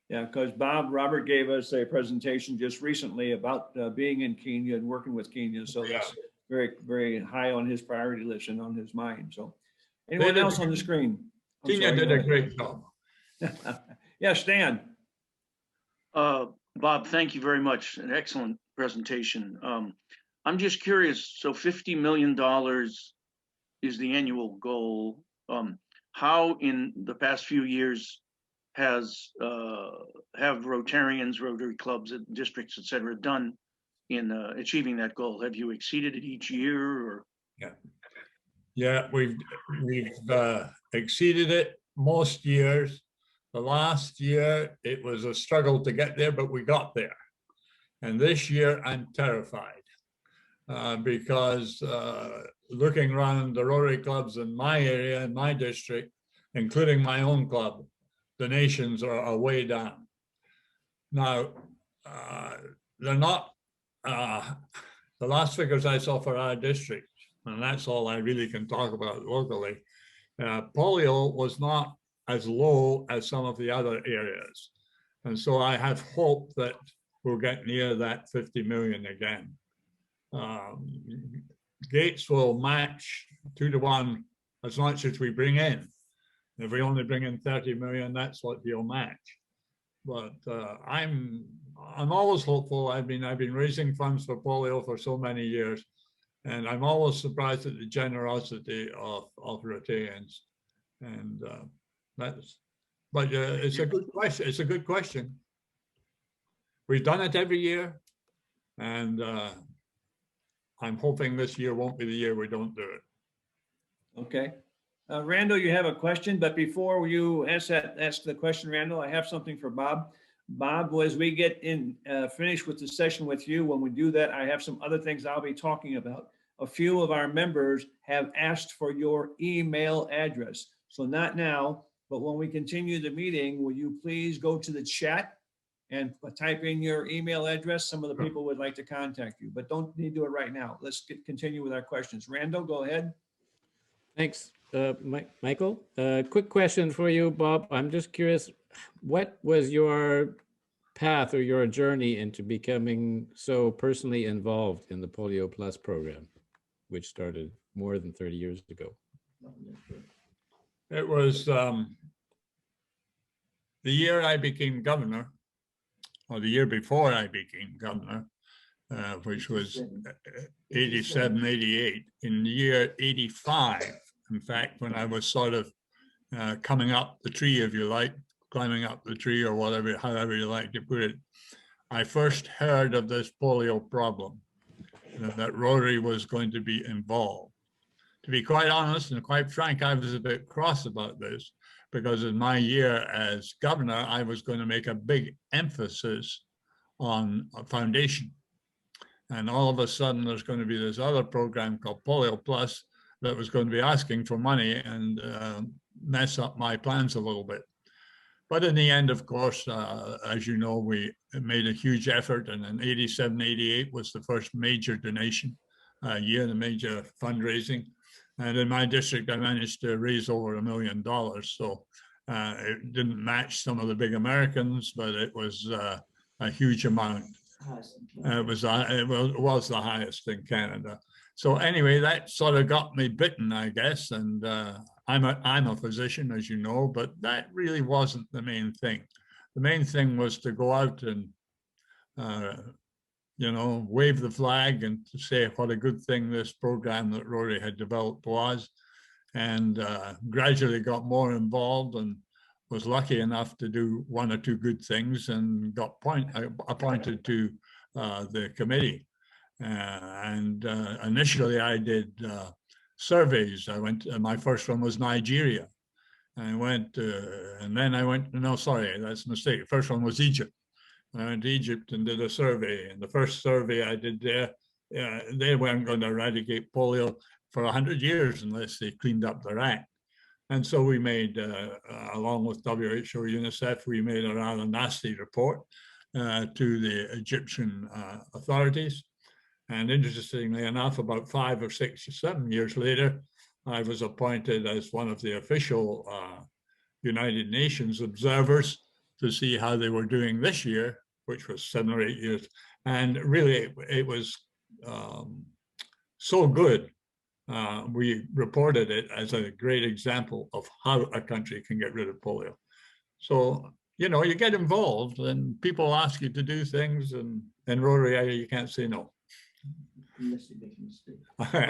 Yeah, because Robert gave us a presentation just recently about being in Kenya and working with Kenya. So that's very high on his priority list and on his mind. So anyone else on the screen? Kenya did a great job. Yeah, Stan. Bob, thank you very much. An excellent presentation. I'm just curious. So $50 million is the annual goal. How in the past few years have Rotarians, Rotary clubs, districts, et cetera, done in achieving that goal? Have you exceeded it each year? Or? Yeah, we've exceeded it most years. The last year, it was a struggle to get there, but we got there. And this year, I'm terrified because looking around the Rotary clubs in my area, in my district, including my own club, donations are way down. Now, they're not, the last figures I saw for our district, and that's all I really can talk about locally, polio was not as low as some of the other areas. And so I have hope that we'll get near that 50 million again. Gates will match 2-to-1 as much as we bring in. If we only bring in 30 million, that's what he'll match. But I'm always hopeful. I've been raising funds for polio for so many years, and I'm always surprised at the generosity of Rotarians. And it's a good question. It's a good question. We've done it every year, and I'm hoping this year won't be the year we don't do it. Okay. Randall, you have a question, but before you ask the question, Randall, I have something for Bob. Bob, as we get finished with the session with you, when we do that, I have some other things I'll be talking about. A few of our members have asked for your email address. So not now, but when we continue the meeting, will you please go to the chat and type in your email address? Some of the people would like to contact you, but don't need to do it right now. Let's continue with our questions. Randall, go ahead. Thanks, Michael. Quick question for you, Bob. I'm just curious, what was your path or your journey into becoming so personally involved in the PolioPlus program, which started more than 30 years ago? It was the year I became governor, or the year before I became governor, which was 87, 88. In the year 85, in fact, when I was sort of coming up the tree, if you like, climbing up the tree or whatever, however you like to put it, I first heard of this polio problem, that Rotary was going to be involved. To be quite honest and quite frank, I was a bit cross about this because in my year as governor, I was going to make a big emphasis on a foundation. And all of a sudden, there's going to be this other program called PolioPlus, that was going to be asking for money and mess up my plans a little bit. But in the end, of course, as you know, we made a huge effort, and in 87, 88 was the first major donation year, the major fundraising. And in my district, I managed to raise over $1 million. So it didn't match some of the big Americans, but it was a huge amount. It was the highest in Canada. So anyway, that sort of got me bitten, I guess. And I'm a physician, as you know, but that really wasn't the main thing. The main thing was to go out and, you know, wave the flag and to say what a good thing this program that Rotary had developed was, and gradually got more involved and was lucky enough to do one or two good things and got appointed to the committee. Initially I did surveys. I went, my first one was Nigeria. I went, and then I went, no, sorry, that's a mistake. First one was Egypt. I went to Egypt and did a survey. And the first survey I did there, they weren't going to eradicate polio for 100 years unless they cleaned up their act. And so we made, along with WHO, UNICEF, we made a rather nasty report to the Egyptian authorities. And interestingly enough, about 5 or 6 or 7 years later, I was appointed as one of the official United Nations observers to see how they were doing this year, which was 7 or 8 years. And really, it was so good. We reported it as a great example of how a country can get rid of polio. So, you know, you get involved and people ask you to do things, and in Rotary, you can't say no. Unless you make a mistake.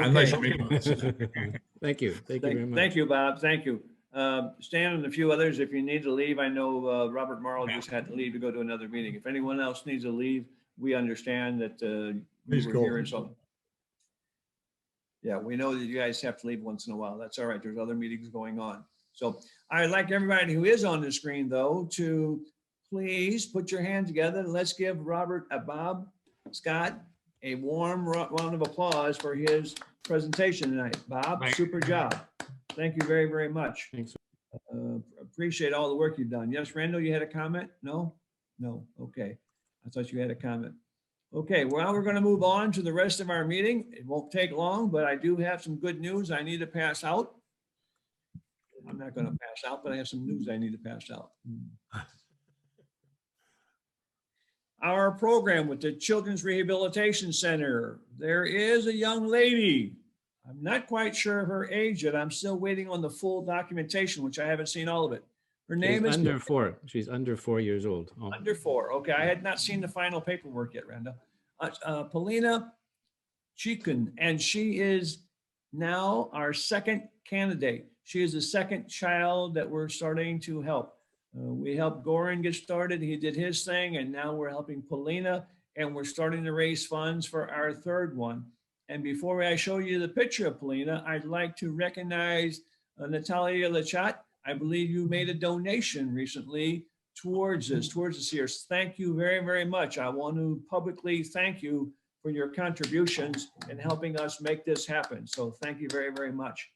Unless you make a mistake. Thank you. Thank you very much. Thank you, Bob. Thank you. Stan and a few others, if you need to leave, I know Robert Marlowe just had to leave to go to another meeting. If anyone else needs to leave, we understand that Please you were go. here and so. Yeah, we know that you guys have to leave once in a while. That's all right. There's other meetings going on. So I'd like everybody who is on the screen, though, to please put your hand together and let's give Robert Bob Scott a warm round of applause for his presentation tonight. Bob, super job. Thank you very, very much. Thanks. Appreciate all the work you've done. Yes, Randall, you had a comment? No? No, okay. I thought you had a comment. Okay, well, we're going to move on to the rest of our meeting. It won't take long, but I do have some good news I need to pass out. I'm not going to pass out, but I have some news I need to pass out. Our program with the Children's Rehabilitation Center, there is a young lady. I'm not quite sure of her age yet. I'm still waiting on the full documentation, which I haven't seen all of it. Her name is under 4. She's under 4 years old. Oh. Under 4. Okay, I had not seen the final paperwork yet, Randa. Polina Chikun, and she is now our second candidate. She is the second child that we're starting to help. We helped Goran get started. He did his thing, and now we're helping Polina, and we're starting to raise funds for our third one. And before I show you the picture of Polina, I'd like to recognize Natalia Lachat. I believe you made a donation recently towards this here. Thank you very, very much. I want to publicly thank you for your contributions in helping us make this happen. So thank you very, very much.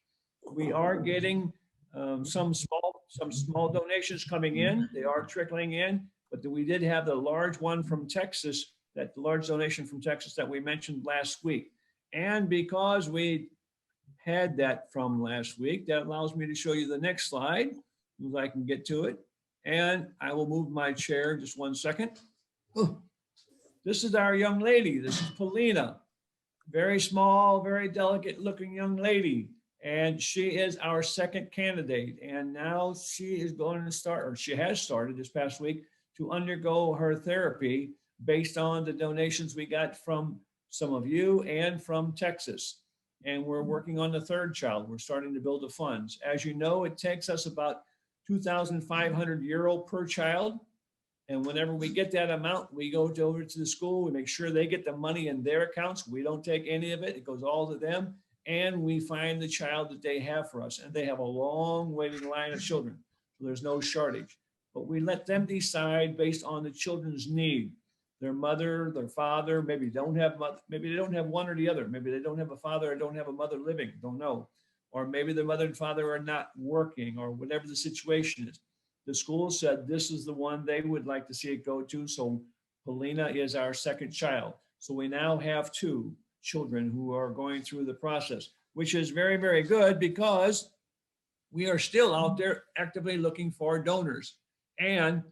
We are getting some small donations coming in. They are trickling in, but we did have the large one from Texas, that large donation from Texas that we mentioned last week. And because we had that from last week, that allows me to show you the next slide, if I can get to it. And I will move my chair just 1 second. Oh, this is our young lady. This is Polina. Very small, very delicate looking young lady. And she is our second candidate. And now she is going to start, or she has started this past week, to undergo her therapy based on the donations we got from some of you and from Texas. And we're working on the third child. We're starting to build the funds. As you know, it takes us about 2,500 euro per child. And whenever we get that amount, we go over to the school. We make sure they get the money in their accounts. We don't take any of it. It goes all to them. And we find the child that they have for us. And they have a long waiting line of children. So there's no shortage. But we let them decide based on the children's need. their mother, their father, maybe don't have, maybe they don't have one or the other. Maybe they don't have a father or don't have a mother living, don't know. Or maybe their mother and father are not working or whatever the situation is. The school said this is the one they would like to see it go to. So Polina is our second child. So we now have 2 children who are going through the process, which is very, very good because we are still out there actively looking for donors. And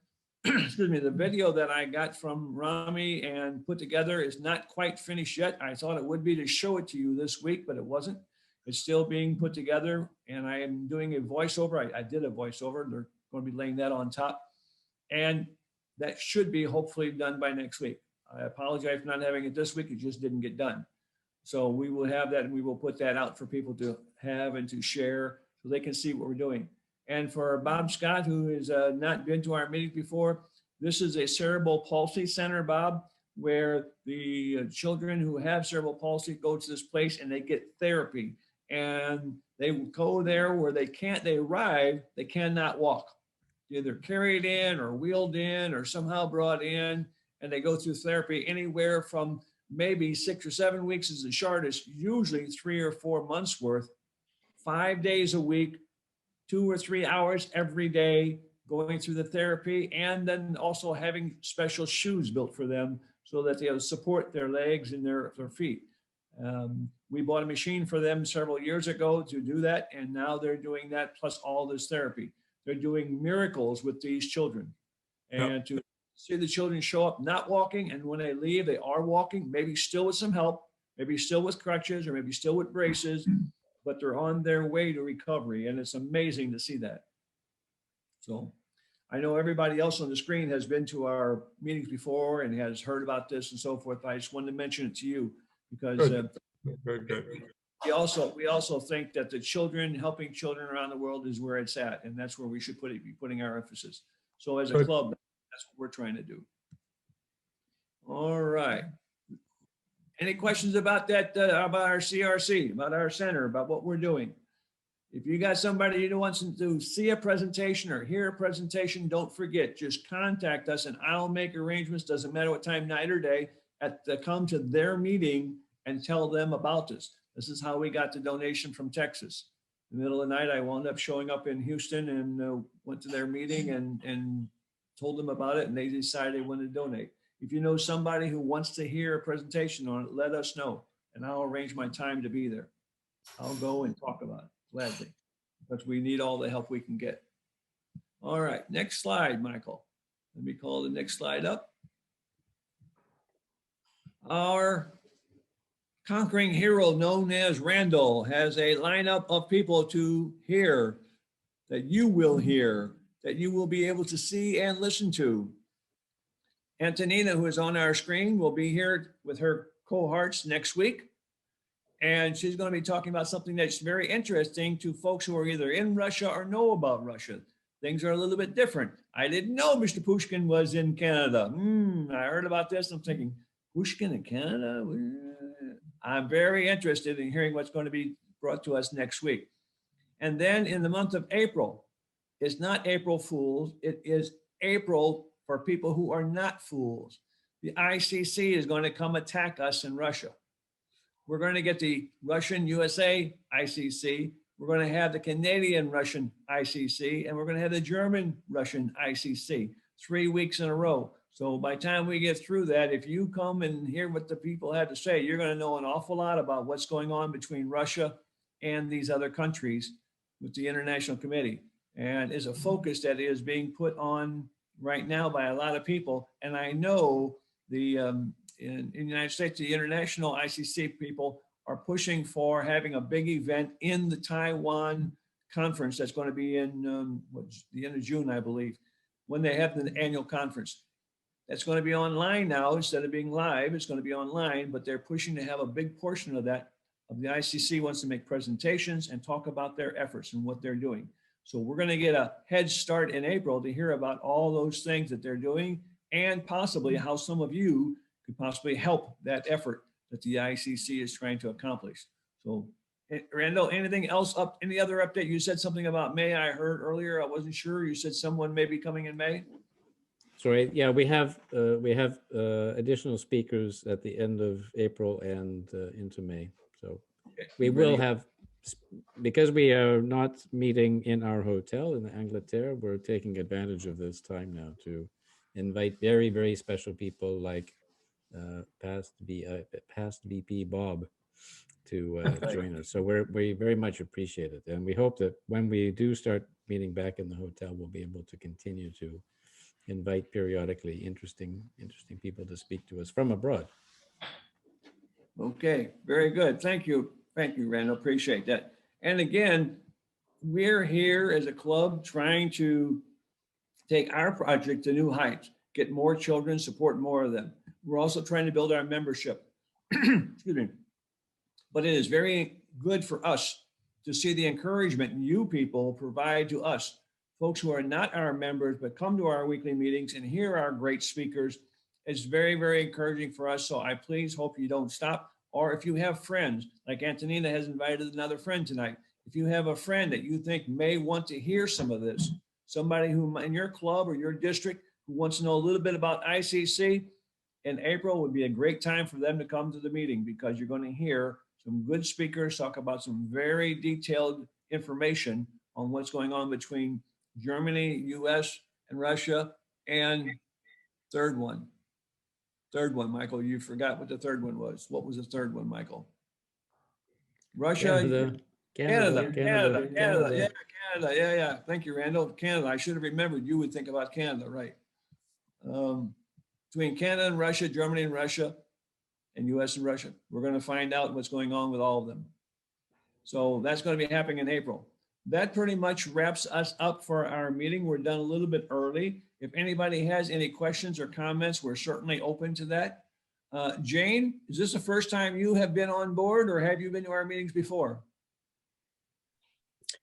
excuse me, the video that I got from Rami and put together is not quite finished yet. I thought it would be to show it to you this week, but it wasn't. It's still being put together, and I am doing a voiceover. I did a voiceover. They're going to be laying that on top. And that should be hopefully done by next week. I apologize for not having it this week. It just didn't get done. So we will have that, and we will put that out for people to have and to share so they can see what we're doing. And for Bob Scott, who has not been to our meeting before, this is a cerebral palsy center, Bob, where the children who have cerebral palsy go to this place and they get therapy. And they go there where they arrive, they cannot walk. Either carried in or wheeled in or somehow brought in, and they go through therapy anywhere from maybe 6 or 7 weeks is the shortest, usually 3 or 4 months worth, 5 days a week, 2 or 3 hours every day, going through the therapy, and then also having special shoes built for them so that they'll support their legs and their feet. We bought a machine for them several years ago to do that, and now they're doing that plus all this therapy. They're doing miracles with these children. And to see the children show up not walking, and when they leave, they are walking, maybe still with some help, maybe still with crutches, or maybe still with braces, but they're on their way to recovery, and it's amazing to see that. So I know everybody else on the screen has been to our meetings before and has heard about this and so forth. I just wanted to mention it to you because we also think that the children, helping children around the world is where it's at, and that's where we should be putting our emphasis. So as a club, that's what we're trying to do. All right. Any questions about that, about our CRC, about our center, about what we're doing? If you got somebody who wants to see a presentation or hear a presentation, don't forget, just contact us and I'll make arrangements, doesn't matter what time, night or day, come to their meeting and tell them about this. This is how we got the donation from Texas. In the middle of the night, I wound up showing up in Houston and went to their meeting and told them about it, and they decided they wanted to donate. If you know somebody who wants to hear a presentation on it, let us know, and I'll arrange my time to be there. I'll go and talk about it gladly, because we need all the help we can get. All right, next slide, Michael. Let me call the next slide up. Our conquering hero known as Randall has a lineup of people to hear, that you will hear, that you will be able to see and listen to. Antonina, who is on our screen, will be here with her cohorts next week. And she's going to be talking about something that's very interesting to folks who are either in Russia or know about Russia. Things are a little bit different. I didn't know Mr. Pushkin was in Canada. I heard about this. I'm thinking, Pushkin in Canada? I'm very interested in hearing what's going to be brought to us next week. And then in the month of April, it's not April Fools. It is April for people who are not fools. The ICC is going to come attack us in Russia. We're going to get the Russian USA ICC. We're going to have the Canadian Russian ICC, and we're going to have the German Russian ICC 3 weeks in a row. So by the time we get through that, if you come and hear what the people had to say, you're going to know an awful lot about what's going on between Russia and these other countries with the International Committee. And is a focus that is being put on right now by a lot of people. And I know the in the United States, the international ICC people are pushing for having a big event in the Taiwan conference that's going to be in the end of June, I believe, when they have the annual conference. That's going to be online now instead of being live. It's going to be online, but they're pushing to have a big portion of that. Of the ICC wants to make presentations and talk about their efforts and what they're doing. So we're going to get a head start in April to hear about all those things that they're doing and possibly how some of you could possibly help that effort that the ICC is trying to accomplish. So Randall, anything else up? Any other update? You said something about May I heard earlier. I wasn't sure. You said someone may be coming in May. sorry, yeah, we have additional speakers at the end of April and into May. So we will have, because we are not meeting in our hotel in Angleterre, we're taking advantage of this time now to invite very, very special people like past VP Bob to join us. So we very much appreciate it. And we hope that when we do start meeting back in the hotel, we'll be able to continue to invite periodically interesting people to speak to us from abroad. Okay, very good. Thank you. Thank you, Randall. Appreciate that. And again, we're here as a club trying to take our project to new heights, get more children, support more of them. We're also trying to build our membership. Excuse me. But it is very good for us to see the encouragement you people provide to us, folks who are not our members, but come to our weekly meetings and hear our great speakers. It's very, very encouraging for us. So I please hope you don't stop. Or if you have friends, like Antonina has invited another friend tonight. If you have a friend that you think may want to hear some of this, somebody who in your club or your district who wants to know a little bit about ICC, in April would be a great time for them to come to the meeting, because you're going to hear some good speakers talk about some very detailed information on what's going on between Germany, US, and Russia. And third one, Michael, you forgot what the third one was. What was the third one, Michael? Russia, Canada. Yeah. Thank you, Randall. Canada. I should have remembered you would think about Canada, right? Between Canada and Russia, Germany and Russia, and US and Russia. We're going to find out what's going on with all of them. So that's going to be happening in April. That pretty much wraps us up for our meeting. We're done a little bit early. If anybody has any questions or comments, we're certainly open to that. Jane, is this the first time you have been on board, or have you been to our meetings before?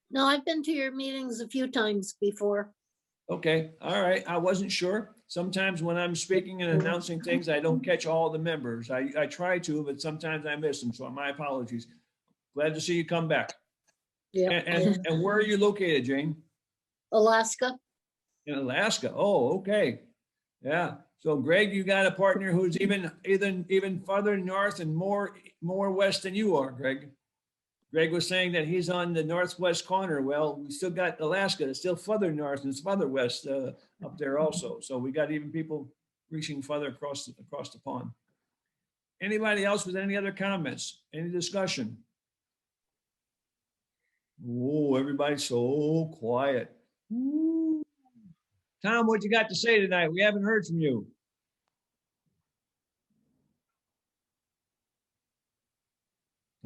No, I've been to your meetings a few times before. Okay, all right. I wasn't sure. Sometimes when I'm speaking and announcing things, I don't catch all the members. I try to, but sometimes I miss them. So my apologies. Glad to see you come back. Yeah. And where are you located, Jane? Alaska. In Alaska. Oh, okay. Yeah. So Greg, you got a partner who's even farther north and more west than you are, Greg. Greg was saying that he's on the northwest corner. Well, we still got Alaska. It's still further north and it's further west up there also. So we got even people reaching further across the pond. Anybody else with any other comments? Any discussion? Oh, everybody's so quiet. Ooh. Tom, what you got to say tonight? We haven't heard from you.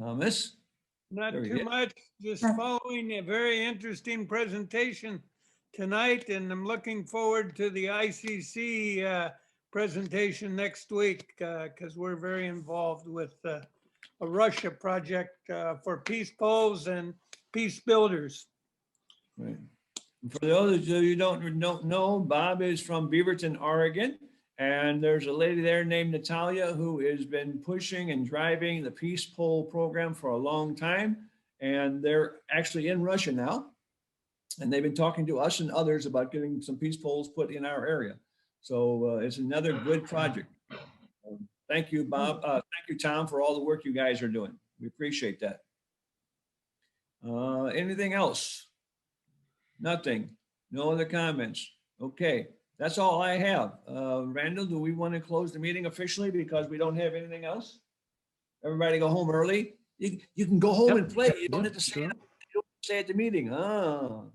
Thomas? Not too much, just following a very interesting presentation tonight, and I'm looking forward to the ICC presentation next week, because we're very involved with a Russia project for peace poles and peace builders. Right. For those of you who don't know, Bob is from Beaverton, Oregon. And there's a lady there named Natalia who has been pushing and driving the Peace Pole program for a long time. And they're actually in Russia now. And they've been talking to us and others about getting some peace poles put in our area. So it's another good project. Thank you, Bob. Thank you, Tom, for all the work you guys are doing. We appreciate that. Anything else? Nothing. No other comments. Okay. That's all I have. Randall, do we want to close the meeting officially because we don't have anything else? Everybody go home early. You can go home and play. You don't have to stay. You don't stay at the meeting. Oh,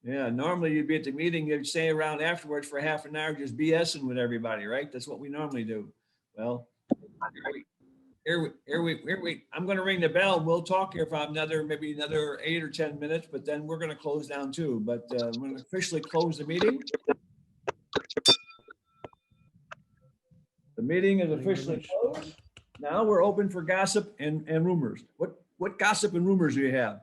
yeah. Normally you'd be at the meeting. You'd stay around afterwards for half an hour, just BSing with everybody, right? That's what we normally do. Well, here we. I'm going to ring the bell. We'll talk here for maybe another 8 or 10 minutes, but then we're going to close down too. But I'm going to officially close the meeting. The meeting is officially closed. Now we're open for gossip and rumors. What gossip and rumors do you have?